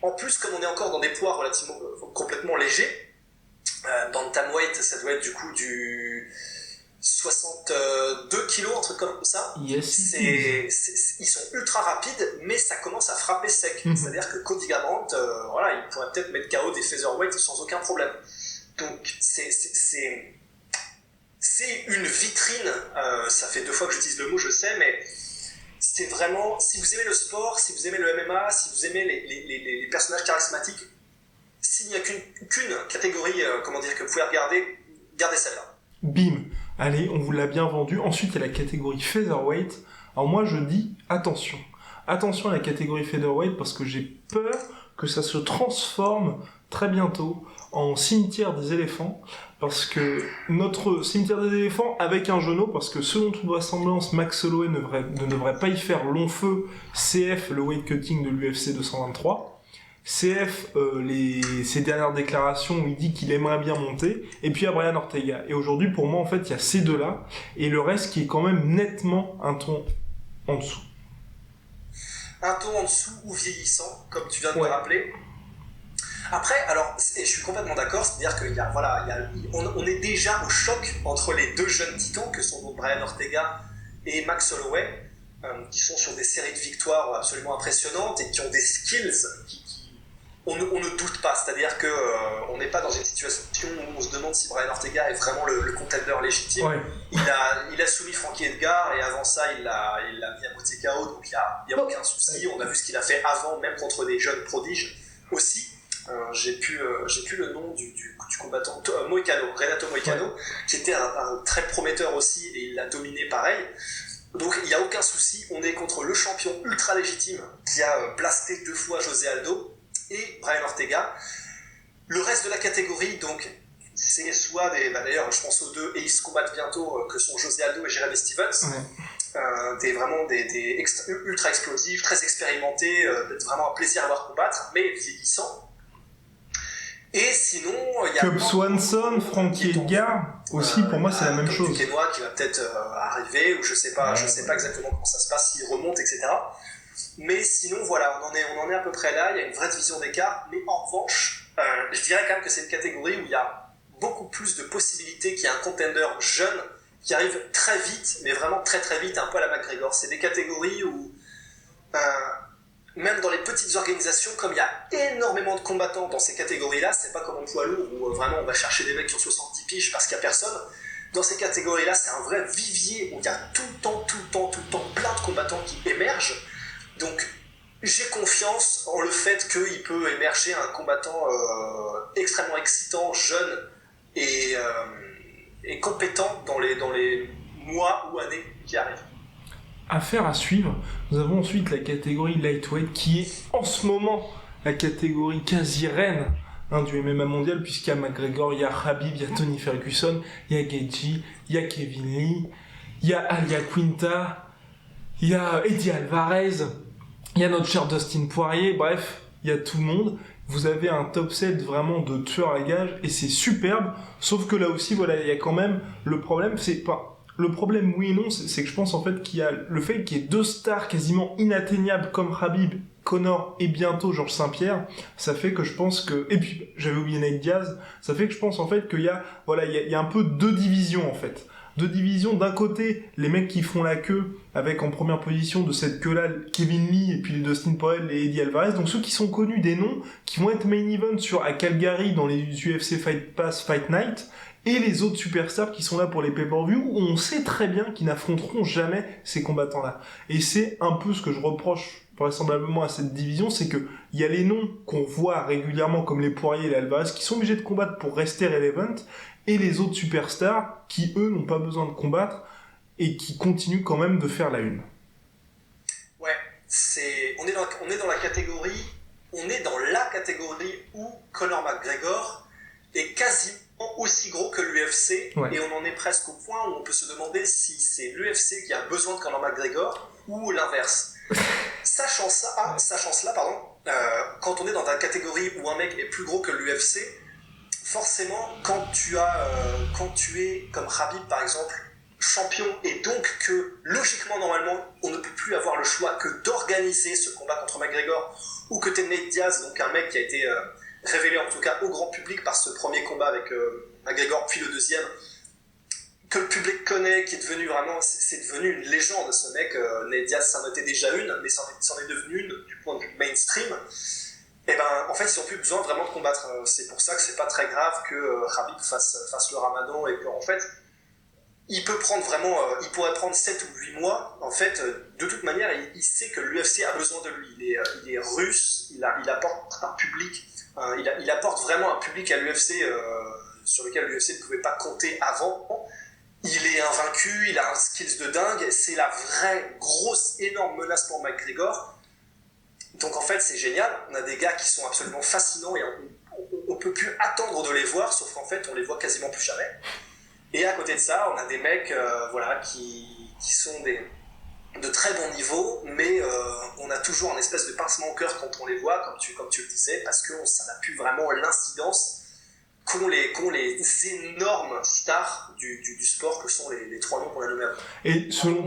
en plus, comme on est encore dans des poids relativement complètement légers, bantamweight, ça doit être du coup du 62 kilos, un truc comme ça. Yes. Ils sont ultra rapides, mais ça commence à frapper sec. C'est-à-dire que Cody Garbrandt, il pourrait peut-être mettre KO des featherweight sans aucun problème. Donc c'est une vitrine. Ça fait 2 fois que j'utilise le mot, je sais, mais c'est vraiment, si vous aimez le sport, si vous aimez le MMA, si vous aimez les personnages charismatiques, s'il n'y a qu'une catégorie que vous pouvez regarder, gardez celle-là. Bim. Allez, on vous l'a bien vendu. Ensuite, il y a la catégorie featherweight. Alors moi, je dis attention. Attention à la catégorie featherweight parce que j'ai peur que ça se transforme très bientôt en cimetière des éléphants. Parce que notre cimetière des éléphants avec un genou, parce que selon toute vraisemblance, Max Holloway ne devrait pas y faire long feu. CF, le weight cutting de l'UFC 223. CF, ses dernières déclarations où il dit qu'il aimerait bien monter, et puis à Brian Ortega. Et aujourd'hui, pour moi, en fait, il y a ces deux-là, et le reste qui est quand même nettement un ton en dessous. Un ton en dessous ou vieillissant, comme tu viens de me rappeler. Après, alors, et je suis complètement d'accord, c'est-à-dire qu'on est déjà au choc entre les deux jeunes titans, que sont donc Brian Ortega et Max Holloway, qui sont sur des séries de victoires absolument impressionnantes, et qui ont des skills on ne doute pas, c'est-à-dire qu'on n'est pas dans une situation où on se demande si Brian Ortega est vraiment le contender légitime. Ouais. Il a soumis Frankie Edgar, et avant ça il l'a mis à moitié KO, donc il n'y a aucun souci. On a vu ce qu'il a fait avant, même contre des jeunes prodiges aussi. J'ai plus le nom du combattant, Renato Moicano, qui était un très prometteur aussi, et il l'a dominé pareil. Donc il n'y a aucun souci, on est contre le champion ultra légitime qui a blasté 2 fois José Aldo et Brian Ortega. Le reste de la catégorie, donc, c'est soit d'ailleurs, je pense aux deux, et ils se combattent bientôt, que sont José Aldo et Jeremy Stevens. Ouais. Vraiment des ultra explosifs, très expérimentés, vraiment un plaisir à voir combattre, mais vieillissants. Et sinon, il y a... Cub Swanson, Frankie Edgar, aussi, pour moi, c'est la même chose. Kenwa qui va peut-être arriver, ou je sais pas exactement comment ça se passe, s'il remonte, etc. Mais sinon, voilà, on en est à peu près là, il y a une vraie division d'écart, mais en revanche, je dirais quand même que c'est une catégorie où il y a beaucoup plus de possibilités qu'il y a un contender jeune qui arrive très vite, mais vraiment très très vite, un peu à la McGregor. C'est des catégories où, même dans les petites organisations, comme il y a énormément de combattants dans ces catégories-là, c'est pas comme en poids lourd où vraiment on va chercher des mecs qui ont 70 piges parce qu'il n'y a personne. Dans ces catégories-là, c'est un vrai vivier où il y a tout le temps plein de combattants qui émergent. Donc, j'ai confiance en le fait qu'il peut émerger un combattant extrêmement excitant, jeune et compétent dans les mois ou années qui arrivent. Affaire à suivre. Nous avons ensuite la catégorie lightweight qui est en ce moment la catégorie quasi reine du MMA mondial, puisqu'il y a McGregor, il y a Khabib, il y a Tony Ferguson, il y a Gaethje, il y a Kevin Lee, il y a Al Iaquinta, il y a Eddie Alvarez, il y a notre cher Dustin Poirier, bref, il y a tout le monde. Vous avez un top 7 vraiment de tueurs à gages et c'est superbe, sauf que là aussi, voilà, il y a quand même le problème, c'est pas... Le problème, oui et non, c'est que je pense en fait qu'il y a le fait qu'il y ait deux stars quasiment inatteignables comme Khabib, Conor et bientôt Georges Saint-Pierre, ça fait que je pense que... Et puis, j'avais oublié Nate Diaz, ça fait que je pense en fait qu'il y a... Voilà, il y a un peu deux divisions en fait. Deux divisions, d'un côté, les mecs qui font la queue, avec en première position de cette queue-là, Kevin Lee, et puis les Dustin Poirier et Eddie Alvarez, donc ceux qui sont connus des noms, qui vont être main event à Calgary dans les UFC Fight Pass Fight Night, et les autres superstars qui sont là pour les pay-per-view, où on sait très bien qu'ils n'affronteront jamais ces combattants-là. Et c'est un peu ce que je reproche vraisemblablement à cette division, c'est que il y a les noms qu'on voit régulièrement comme les Poirier et les Alvarez qui sont obligés de combattre pour rester relevant, et les autres superstars qui, eux, n'ont pas besoin de combattre et qui continuent quand même de faire la une. Ouais, on est dans la catégorie où Conor McGregor est quasiment aussi gros que l'UFC, ouais. Et on en est presque au point où on peut se demander si c'est l'UFC qui a besoin de Conor McGregor ou l'inverse. Sachant cela, quand on est dans la catégorie où un mec est plus gros que l'UFC, forcément, quand tu es comme Khabib par exemple, champion, et donc que logiquement, normalement, on ne peut plus avoir le choix que d'organiser ce combat contre McGregor, ou que t'es Nate Diaz, donc un mec qui a été révélé en tout cas au grand public par ce premier combat avec McGregor, puis le deuxième, que le public connaît, qui est devenu vraiment, c'est devenu une légende ce mec. Nate Diaz, ça en était déjà une, mais c'en est devenu une du point de vue mainstream. Et ben, en fait, ils n'ont plus besoin vraiment de combattre. C'est pour ça que c'est pas très grave que Khabib fasse le ramadan, et qu'en fait, il peut prendre vraiment, il pourrait prendre 7 ou 8 mois. En fait, de toute manière, il sait que l'UFC a besoin de lui. Il est russe, il apporte un public, il apporte vraiment un public à l'UFC sur lequel l'UFC ne pouvait pas compter avant. Il est invaincu, il a un skills de dingue, c'est la vraie grosse, énorme menace pour McGregor. Donc en fait, c'est génial. On a des gars qui sont absolument fascinants et on peut plus attendre de les voir, sauf qu'en fait, on les voit quasiment plus jamais. Et à côté de ça, on a des mecs qui sont de très bon niveau, mais on a toujours un espèce de pincement au cœur quand on les voit, comme tu le disais, parce que ça n'a plus vraiment l'incidence qu'ont les énormes stars du sport que sont les trois noms qu'on a nommés avant. Et selon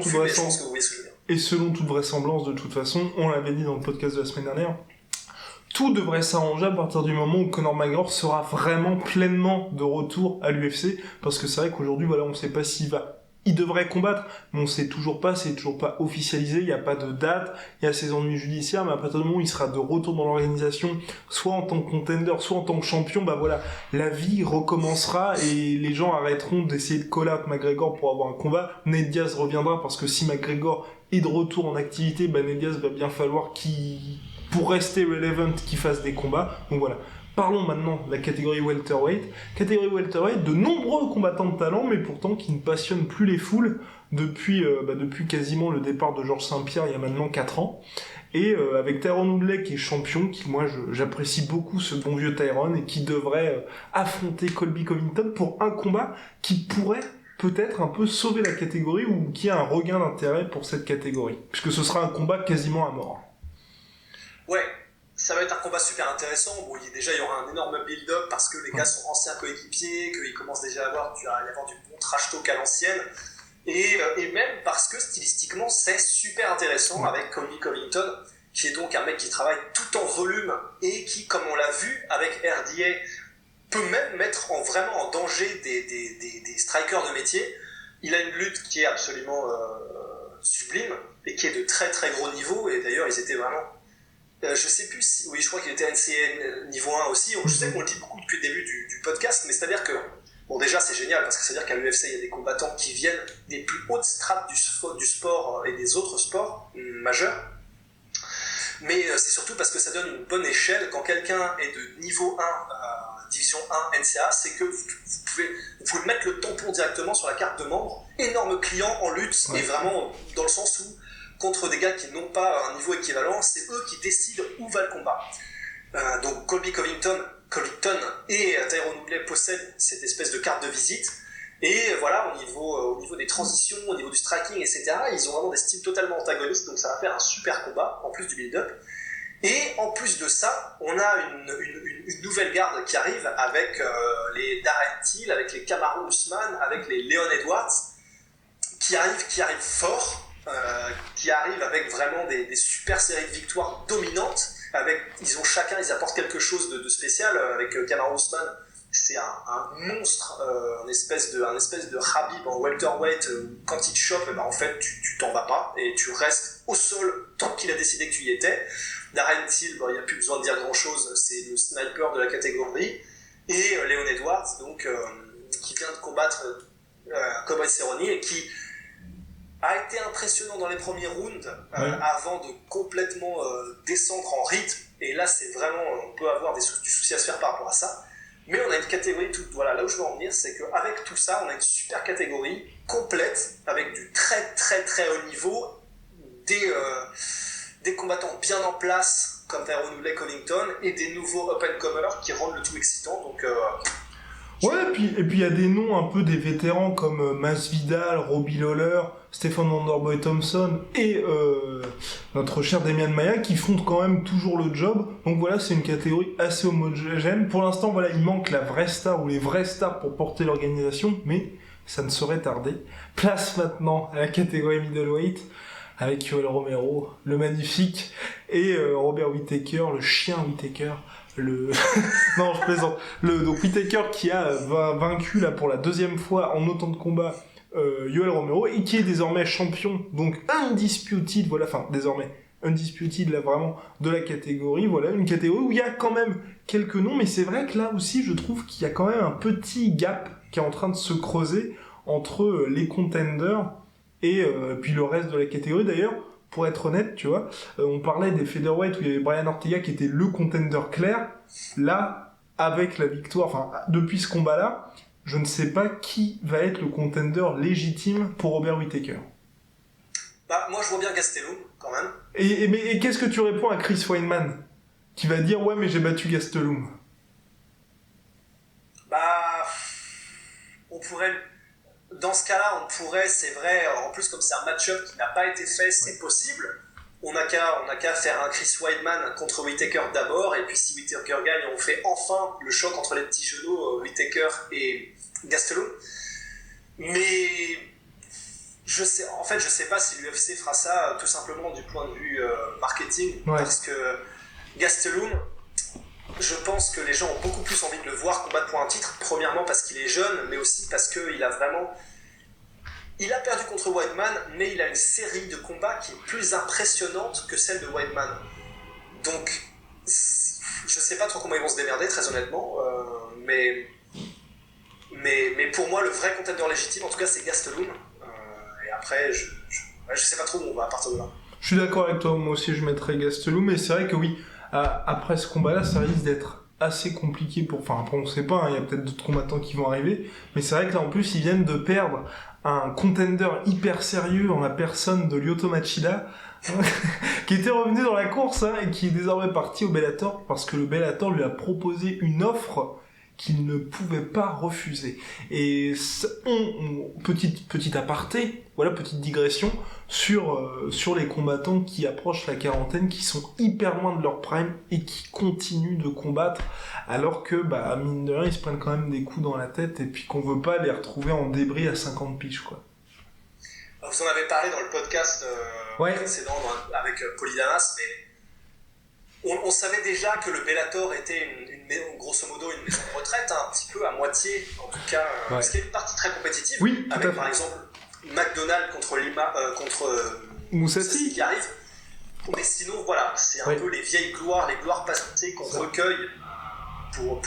toute vraisemblance, de toute façon, on l'avait dit dans le podcast de la semaine dernière, tout devrait s'arranger à partir du moment où Conor McGregor sera vraiment pleinement de retour à l'UFC, parce que c'est vrai qu'aujourd'hui, voilà, on ne sait pas il devrait combattre, mais on sait toujours pas, c'est toujours pas officialisé, il n'y a pas de date, il y a ses ennuis judiciaires, mais à partir du moment où il sera de retour dans l'organisation, soit en tant que contender, soit en tant que champion, bah voilà, la vie recommencera et les gens arrêteront d'essayer de call out McGregor pour avoir un combat. Nate Diaz reviendra, parce que si McGregor est de retour en activité, bah Nate Diaz va bien falloir pour rester relevant, qu'il fasse des combats. Donc voilà. Parlons maintenant de la catégorie welterweight. Catégorie welterweight, de nombreux combattants de talent, mais pourtant qui ne passionnent plus les foules depuis quasiment le départ de Georges Saint-Pierre il y a maintenant 4 ans. Et avec Tyron Woodley qui est champion, qui moi j'apprécie beaucoup ce bon vieux Tyron, et qui devrait affronter Colby Covington pour un combat qui pourrait peut-être un peu sauver la catégorie, ou qui a un regain d'intérêt pour cette catégorie, puisque ce sera un combat quasiment à mort. Ouais. Ça va être un combat super intéressant. Bon, il y aura un énorme build-up parce que les gars sont anciens coéquipiers, qu'il commence déjà à y avoir du bon trash talk à l'ancienne, et même parce que stylistiquement c'est super intéressant avec Colby Covington, qui est donc un mec qui travaille tout en volume et qui, comme on l'a vu avec RDA, peut même mettre vraiment en danger des strikers de métier. Il a une lutte qui est absolument sublime et qui est de très très gros niveau, et d'ailleurs ils étaient vraiment... je sais plus si... Oui, je crois qu'il était NCA niveau 1 aussi. Je sais qu'on le dit beaucoup depuis le début du podcast, mais c'est-à-dire que... Bon, déjà, c'est génial, parce que c'est-à-dire qu'à l'UFC, il y a des combattants qui viennent des plus hautes strates du sport et des autres sports majeurs. Mais c'est surtout parce que ça donne une bonne échelle. Quand quelqu'un est de niveau 1, division 1 NCA, c'est que vous pouvez mettre le tampon directement sur la carte de membre. Énorme client en lutte, et vraiment dans le sens où, contre des gars qui n'ont pas un niveau équivalent, c'est eux qui décident où va le combat. Donc Colby Covington et Tyron Woodley possèdent cette espèce de carte de visite. Et voilà, au niveau des transitions, au niveau du striking, etc., ils ont vraiment des styles totalement antagonistes, donc ça va faire un super combat, en plus du build-up. Et en plus de ça, on a une nouvelle garde qui arrive avec les Darren Till, avec les Kamaru Usman, avec les Leon Edwards, qui arrivent fort, qui arrivent avec vraiment des super séries de victoires dominantes. Ils apportent quelque chose de spécial. Avec Kamaru Usman, c'est un monstre, un espèce de Khabib en welterweight. Quand il te chope, en fait, tu t'en vas pas et tu restes au sol tant qu'il a décidé que tu y étais. Darren Till, il n'y a plus besoin de dire grand chose, c'est le sniper de la catégorie. Et Leon Edwards, donc, qui vient de combattre Cowboy Cerrone et qui a été impressionnant dans les premiers rounds avant de complètement descendre en rythme. Et là, c'est vraiment, on peut avoir du souci à se faire par rapport à ça. Mais on a une catégorie, voilà, là où je veux en venir, c'est qu'avec tout ça, on a une super catégorie complète, avec du très très très haut niveau, des combattants bien en place, comme Tyron Woodley, Covington, et des nouveaux up-and-comers qui rendent le tout excitant. Donc, ouais, et puis il y a des noms un peu des vétérans comme Masvidal, Robbie Lawler, Stephen Wonderboy Thompson et notre cher Demian Maia qui font quand même toujours le job. Donc voilà, c'est une catégorie assez homogène. Pour l'instant, voilà, il manque la vraie star ou les vraies stars pour porter l'organisation, mais ça ne saurait tarder. Place maintenant à la catégorie middleweight avec Yoel Romero, le magnifique, et Robert Whittaker, le chien Whittaker. Non, je plaisante. Donc Whittaker qui a vaincu là pour la deuxième fois en autant de combats Yoel Romero et qui est désormais champion, donc undisputed, voilà, enfin désormais undisputed là vraiment de la catégorie, voilà, une catégorie où il y a quand même quelques noms, mais c'est vrai que là aussi je trouve qu'il y a quand même un petit gap qui est en train de se creuser entre les contenders et puis le reste de la catégorie. D'ailleurs, pour être honnête, tu vois, on parlait des featherweight où il y avait Brian Ortega qui était le contender clair. Là, avec la victoire, enfin, depuis ce combat-là, je ne sais pas qui va être le contender légitime pour Robert Whittaker. Bah, moi, je vois bien Gastelum, quand même. Et qu'est-ce que tu réponds à Chris Weidman, qui va dire « Ouais, mais j'ai battu Gastelum ». Bah, on pourrait... Dans ce cas-là, on pourrait, c'est vrai, en plus comme c'est un match-up qui n'a pas été fait, c'est possible. On n'a qu'à faire un Chris Weidman contre Whittaker d'abord, et puis si Whittaker gagne, on fait enfin le choc entre les petits genoux, Whittaker et Gastelum. Mais je sais pas si l'UFC fera ça tout simplement du point de vue marketing, parce que Gastelum, je pense que les gens ont beaucoup plus envie de le voir combattre pour un titre, premièrement parce qu'il est jeune, mais aussi parce qu'il a vraiment... Il a perdu contre Weidman, mais il a une série de combats qui est plus impressionnante que celle de Weidman. Donc, je sais pas trop comment ils vont se démerder, très honnêtement, mais pour moi, le vrai contender légitime, en tout cas, c'est Gastelum. Et après, je sais pas trop où on va à partir de là. Je suis d'accord avec toi, moi aussi je mettrais Gastelum, mais c'est vrai que oui, après ce combat-là, ça risque d'être assez compliqué pour... Enfin, après on sait pas, il y a peut-être d'autres combattants qui vont arriver, mais c'est vrai que là en plus, ils viennent de perdre un contender hyper sérieux en la personne de Lyoto Machida, qui était revenu dans la course, et qui est désormais parti au Bellator, parce que le Bellator lui a proposé une offre qu'il ne pouvait pas refuser. Et petit aparté, voilà, petite digression, sur les combattants qui approchent la quarantaine, qui sont hyper loin de leur prime et qui continuent de combattre, alors que, mine de rien, ils se prennent quand même des coups dans la tête et puis qu'on veut pas les retrouver en débris à 50 piges, quoi. Vous en avez parlé dans le podcast précédent avec Polydamas, mais On savait déjà que le Bellator était grosso modo une maison de retraite, hein, un petit peu à moitié, en tout cas, parce qu'il y a une partie très compétitive, oui, avec par exemple McDonald contre Moussassi qui arrive. Mais sinon, voilà, c'est un peu les vieilles gloires, les gloires passées qu'on recueille pour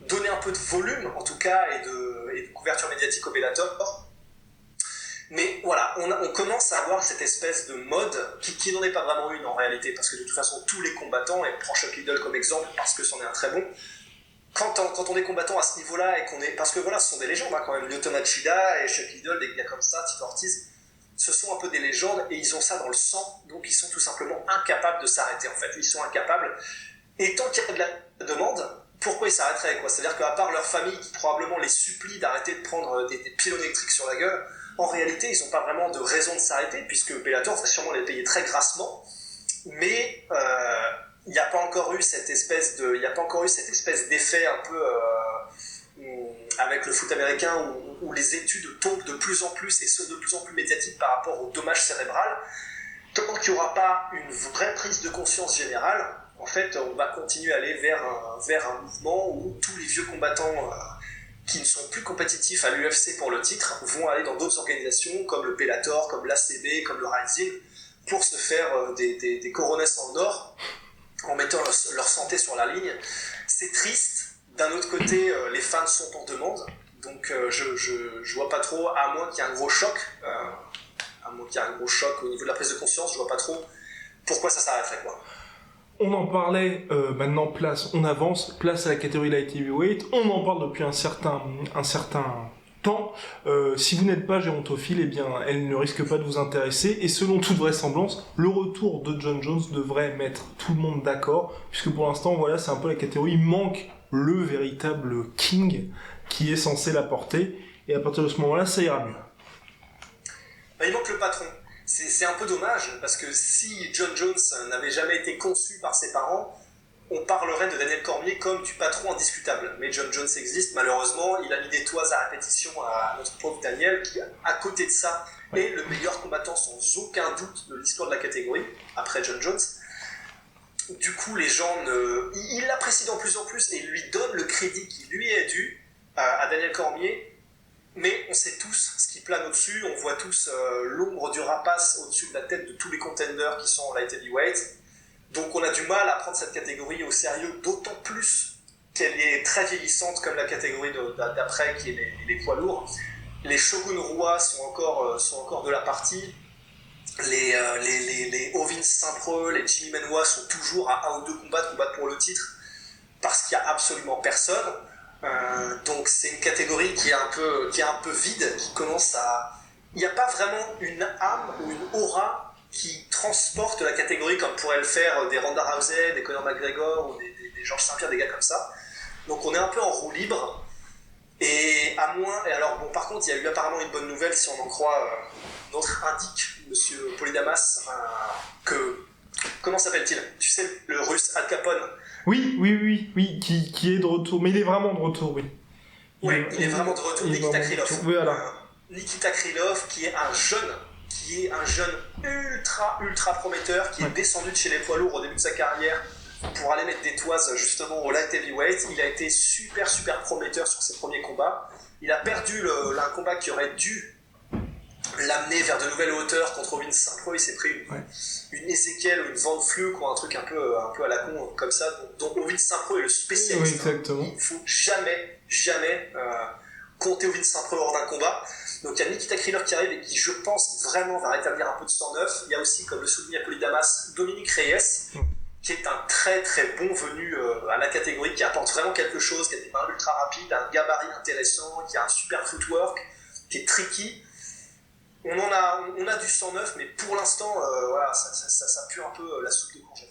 donner un peu de volume, en tout cas, et de couverture médiatique au Bellator. Mais voilà, on commence à avoir cette espèce de mode qui n'en est pas vraiment une en réalité, parce que de toute façon, tous les combattants, et on prend Chuck Liddell comme exemple parce que c'en est un très bon, quand on est combattant à ce niveau-là, et qu'on est. Parce que voilà, ce sont des légendes, hein, quand même. Lyoto Machida et Chuck Liddell, des gars comme ça, Tito Ortiz, ce sont un peu des légendes et ils ont ça dans le sang, donc ils sont tout simplement incapables de s'arrêter en fait. Ils sont incapables. Et tant qu'il y a de la demande, pourquoi ils s'arrêteraient quoi ? C'est-à-dire qu'à part leur famille qui probablement les supplie d'arrêter de prendre des pylônes électriques sur la gueule, en réalité ils n'ont pas vraiment de raison de s'arrêter puisque Bellator va sûrement les payer très grassement, mais il n'y a pas encore eu cette espèce d'effet un peu avec le foot américain où les études tombent de plus en plus et sont de plus en plus médiatiques par rapport au dommage cérébral. Tant qu'il n'y aura pas une vraie prise de conscience générale, en fait, on va continuer à aller vers un mouvement où tous les vieux combattants qui ne sont plus compétitifs à l'UFC pour le titre vont aller dans d'autres organisations comme le Bellator, comme l'ACB, comme le Rising, pour se faire des coronesses en or en mettant leur santé sur la ligne. C'est triste. D'un autre côté, les fans sont en demande, donc je vois pas trop, à moins qu'il y ait un gros choc, au niveau de la prise de conscience, je vois pas trop pourquoi ça s'arrêterait quoi. On en parlait, maintenant on avance, place à la catégorie light heavyweight, on en parle depuis un certain temps. Si vous n'êtes pas gérontophile, eh bien, elle ne risque pas de vous intéresser, et selon toute vraisemblance, le retour de John Jones devrait mettre tout le monde d'accord, puisque pour l'instant, voilà, c'est un peu la catégorie, il manque le véritable king qui est censé la porter, et à partir de ce moment-là, ça ira mieux. Il manque le patron. C'est un peu dommage, parce que si John Jones n'avait jamais été conçu par ses parents, on parlerait de Daniel Cormier comme du patron indiscutable. Mais John Jones existe, malheureusement, il a mis des toises à répétition à notre pauvre Daniel, qui, à côté de ça, est le meilleur combattant sans aucun doute de l'histoire de la catégorie, après John Jones. Du coup, les gens, il l'apprécient de plus en plus et lui donnent le crédit qui lui est dû à Daniel Cormier. Mais on sait tous ce qui plane au-dessus, on voit tous l'ombre du rapace au-dessus de la tête de tous les contenders qui sont en light heavyweight. Donc on a du mal à prendre cette catégorie au sérieux, d'autant plus qu'elle est très vieillissante comme la catégorie d'après qui est les poids lourds. Les Shogun Rua sont encore de la partie. Les Ovins Saint-Preux, les Jimmy Manuwa sont toujours à 1 ou 2 combats de combattre pour le titre parce qu'il n'y a absolument personne. Donc c'est une catégorie qui est un peu vide, qui commence à... Il n'y a pas vraiment une âme ou une aura qui transporte la catégorie comme pourraient le faire des Ronda Rousey, des Conor McGregor ou des Georges Saint-Pierre, des gars comme ça. Donc on est un peu en roue libre. Et alors bon, par contre, il y a eu apparemment une bonne nouvelle, si on en croit notre indique, monsieur Polydamas, comment s'appelle-t-il ? Tu sais, le russe Al Capone. Oui, qui est de retour, mais il est vraiment de retour, oui. Il est vraiment de retour, Nikita Krylov. Voilà. Nikita Krylov, qui est un jeune ultra prometteur, qui est descendu de chez les poids lourds au début de sa carrière pour aller mettre des toises justement au light heavyweight. Il a été super prometteur sur ses premiers combats. Il a perdu un combat qui aurait dû l'amener vers de nouvelles hauteurs contre Ovins Saint-Preux. Il s'est pris une Ezekiel ou une Van Fluke ou un truc un peu à la con comme ça, dont Ovins Saint-Preux est le spécialiste. Oui, exactement. Il ne faut jamais compter Ovins Saint-Preux hors d'un combat. Donc il y a Nikita Krylov qui arrive et qui, je pense, vraiment va rétablir un peu de sang neuf. Il y a aussi, comme le soulignait Polydamas, Dominique Reyes, qui est un très bon venu à la catégorie, qui apporte vraiment quelque chose, qui a des mains ultra rapides, un gabarit intéressant, qui a un super footwork, qui est tricky. On a du sang neuf, mais pour l'instant, voilà, ça pue un peu la soupe de courgette.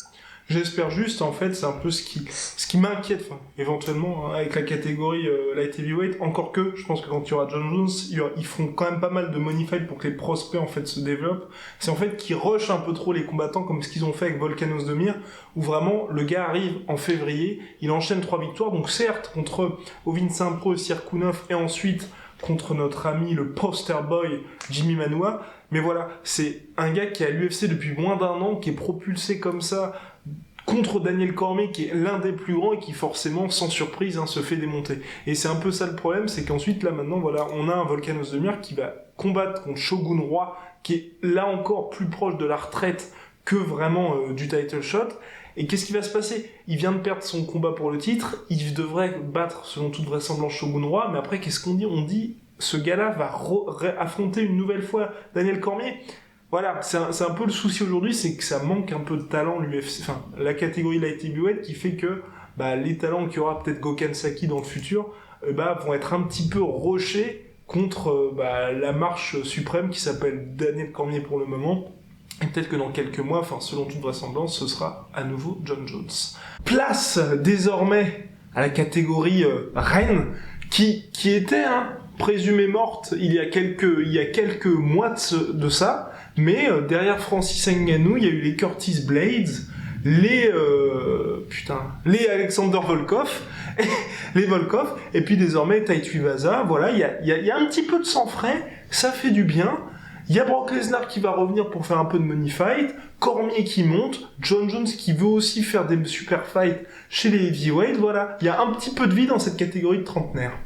J'espère juste, en fait, c'est un peu ce qui m'inquiète, éventuellement, hein, avec la catégorie light heavyweight, encore que, je pense que quand il y aura John Jones, ils feront quand même pas mal de money fight pour que les prospects, en fait, se développent. C'est en fait qu'ils rushent un peu trop les combattants, comme ce qu'ils ont fait avec Volkanos Demir, où vraiment, le gars arrive en février, il enchaîne 3 victoires, donc certes, contre Ovin Saint-Preux, Sirkunov, et ensuite contre notre ami, le poster boy, Jimmy Manuwa, mais voilà, c'est un gars qui est à l'UFC depuis moins d'1 an, qui est propulsé comme ça, contre Daniel Cormier qui est l'un des plus grands et qui forcément, sans surprise, se fait démonter. Et c'est un peu ça le problème, c'est qu'ensuite, là maintenant, voilà, on a un Volkan Ozdemir qui va combattre contre Shogun Roi, qui est là encore plus proche de la retraite que vraiment du title shot. Et qu'est-ce qui va se passer ? Il vient de perdre son combat pour le titre, il devrait battre selon toute vraisemblance Shogun Roi, mais après qu'est-ce qu'on dit ? On dit ce gars-là va affronter une nouvelle fois Daniel Cormier. Voilà, c'est un peu le souci aujourd'hui, c'est que ça manque un peu de talent l'UFC, enfin la catégorie light heavyweight qui fait que les talents qu'il y aura peut-être Gokhan Saki dans le futur vont être un petit peu rushés contre la marche suprême qui s'appelle Daniel Cormier pour le moment. Et peut-être que dans quelques mois, enfin selon toute vraisemblance, ce sera à nouveau John Jones. Place désormais à la catégorie reine qui était présumée morte il y a quelques mois de ça, mais derrière Francis Ngannou, il y a eu les Curtis Blades, les Alexander Volkov, et puis désormais Tai Tuivasa. Voilà, il y a un petit peu de sang frais, ça fait du bien. Il y a Brock Lesnar qui va revenir pour faire un peu de money fight, Cormier qui monte, John Jones qui veut aussi faire des super fights chez les heavyweights, voilà. Il y a un petit peu de vie dans cette catégorie de trentenaires.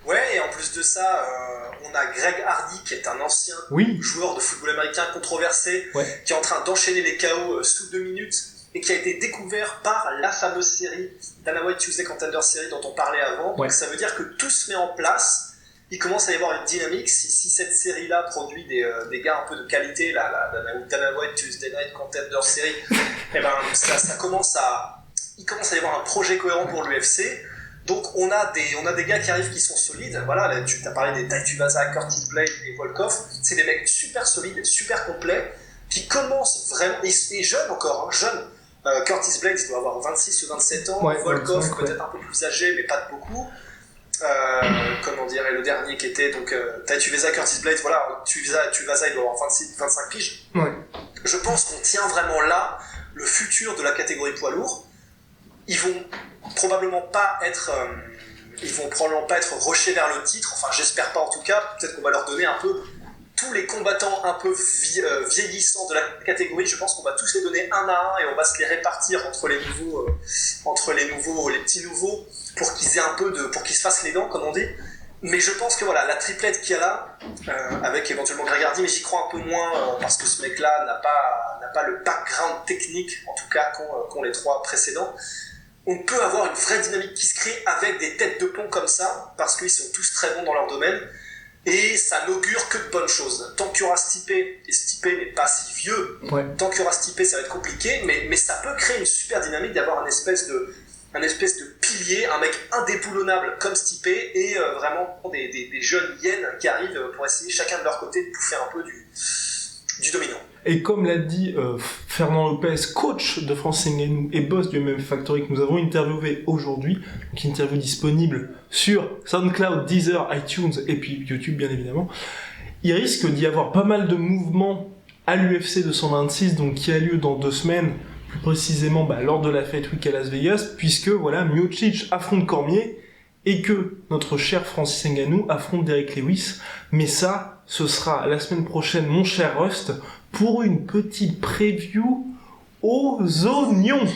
Ouais, et en plus de ça, on a Greg Hardy qui est un ancien joueur de football américain controversé, qui est en train d'enchaîner les KO sous 2 minutes, et qui a été découvert par la fameuse série Dana White Tuesday Contender Series dont on parlait avant. Donc ça veut dire que tout se met en place. Il commence à y avoir une dynamique. Si cette série-là produit des gars un peu de qualité, la Dana White Tuesday Night Contender Series, il commence à y avoir un projet cohérent pour l'UFC. Donc on a des gars qui arrivent qui sont solides. Voilà, là, tu as parlé des Tai Tuivasa, Curtis Blade et Volkov. C'est des mecs super solides, super complets, qui commencent vraiment, et jeunes encore, jeunes. Curtis Blade, il doit avoir 26 ou 27 ans. Volkov, peut-être un peu plus âgé, mais pas de beaucoup. Et le dernier qui était Tai Tuivasa, Curtis Blade, voilà, Tuivasa il doit avoir 25 piges. Je pense qu'on tient vraiment là le futur de la catégorie poids lourd. Ils vont probablement pas être rushés vers le titre, enfin j'espère pas en tout cas, peut-être qu'on va leur donner un peu tous les combattants un peu vieillissants de la catégorie, je pense qu'on va tous les donner un à un et on va se les répartir entre les petits nouveaux pour qu'ils se fassent les dents comme on dit. Mais je pense que voilà, la triplette qu'il y a là, avec éventuellement Greg Hardy, mais j'y crois un peu moins parce que ce mec-là n'a pas le background technique, en tout cas qu'ont les 3 précédents. On peut avoir une vraie dynamique qui se crée avec des têtes de pont comme ça, parce qu'ils sont tous très bons dans leur domaine. Et ça n'augure que de bonnes choses. Tant qu'il y aura Stipe, et Stipe n'est pas si vieux, tant qu'il y aura Stipe, ça va être compliqué, mais ça peut créer une super dynamique d'avoir un espèce de pilier, un mec indéboulonnable comme Stipe, et vraiment des jeunes hyènes qui arrivent pour essayer chacun de leur côté de bouffer un peu du dominant. Et comme l'a dit Fernand Lopez, coach de Francis Ngannou et boss du MMA Factory que nous avons interviewé aujourd'hui, donc interview disponible sur SoundCloud, Deezer, iTunes et puis YouTube bien évidemment, il risque d'y avoir pas mal de mouvements à l'UFC 226, donc qui a lieu dans 2 semaines, plus précisément lors de la Fight Week à Las Vegas, puisque voilà, Miocic affronte Cormier et que notre cher Francis Ngannou affronte Derrick Lewis. Mais ça, ce sera la semaine prochaine, mon cher Rust, pour une petite preview aux oignons.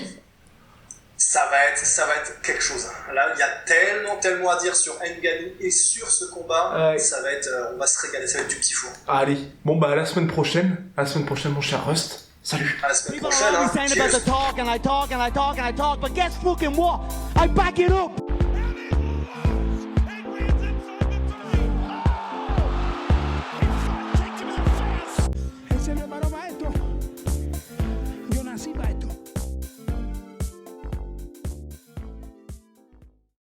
Ça va être quelque chose. Là, il y a tellement à dire sur Ngannou et sur ce combat. Ça va être, on va se régaler, ça va être du petit four. Allez, à la semaine prochaine, mon cher Rust. Salut. À la semaine prochaine. Saying about the talk and I talk and I talk and I talk, but guess fucking what? I back it up. Ese me paró para esto. Yo nací para esto.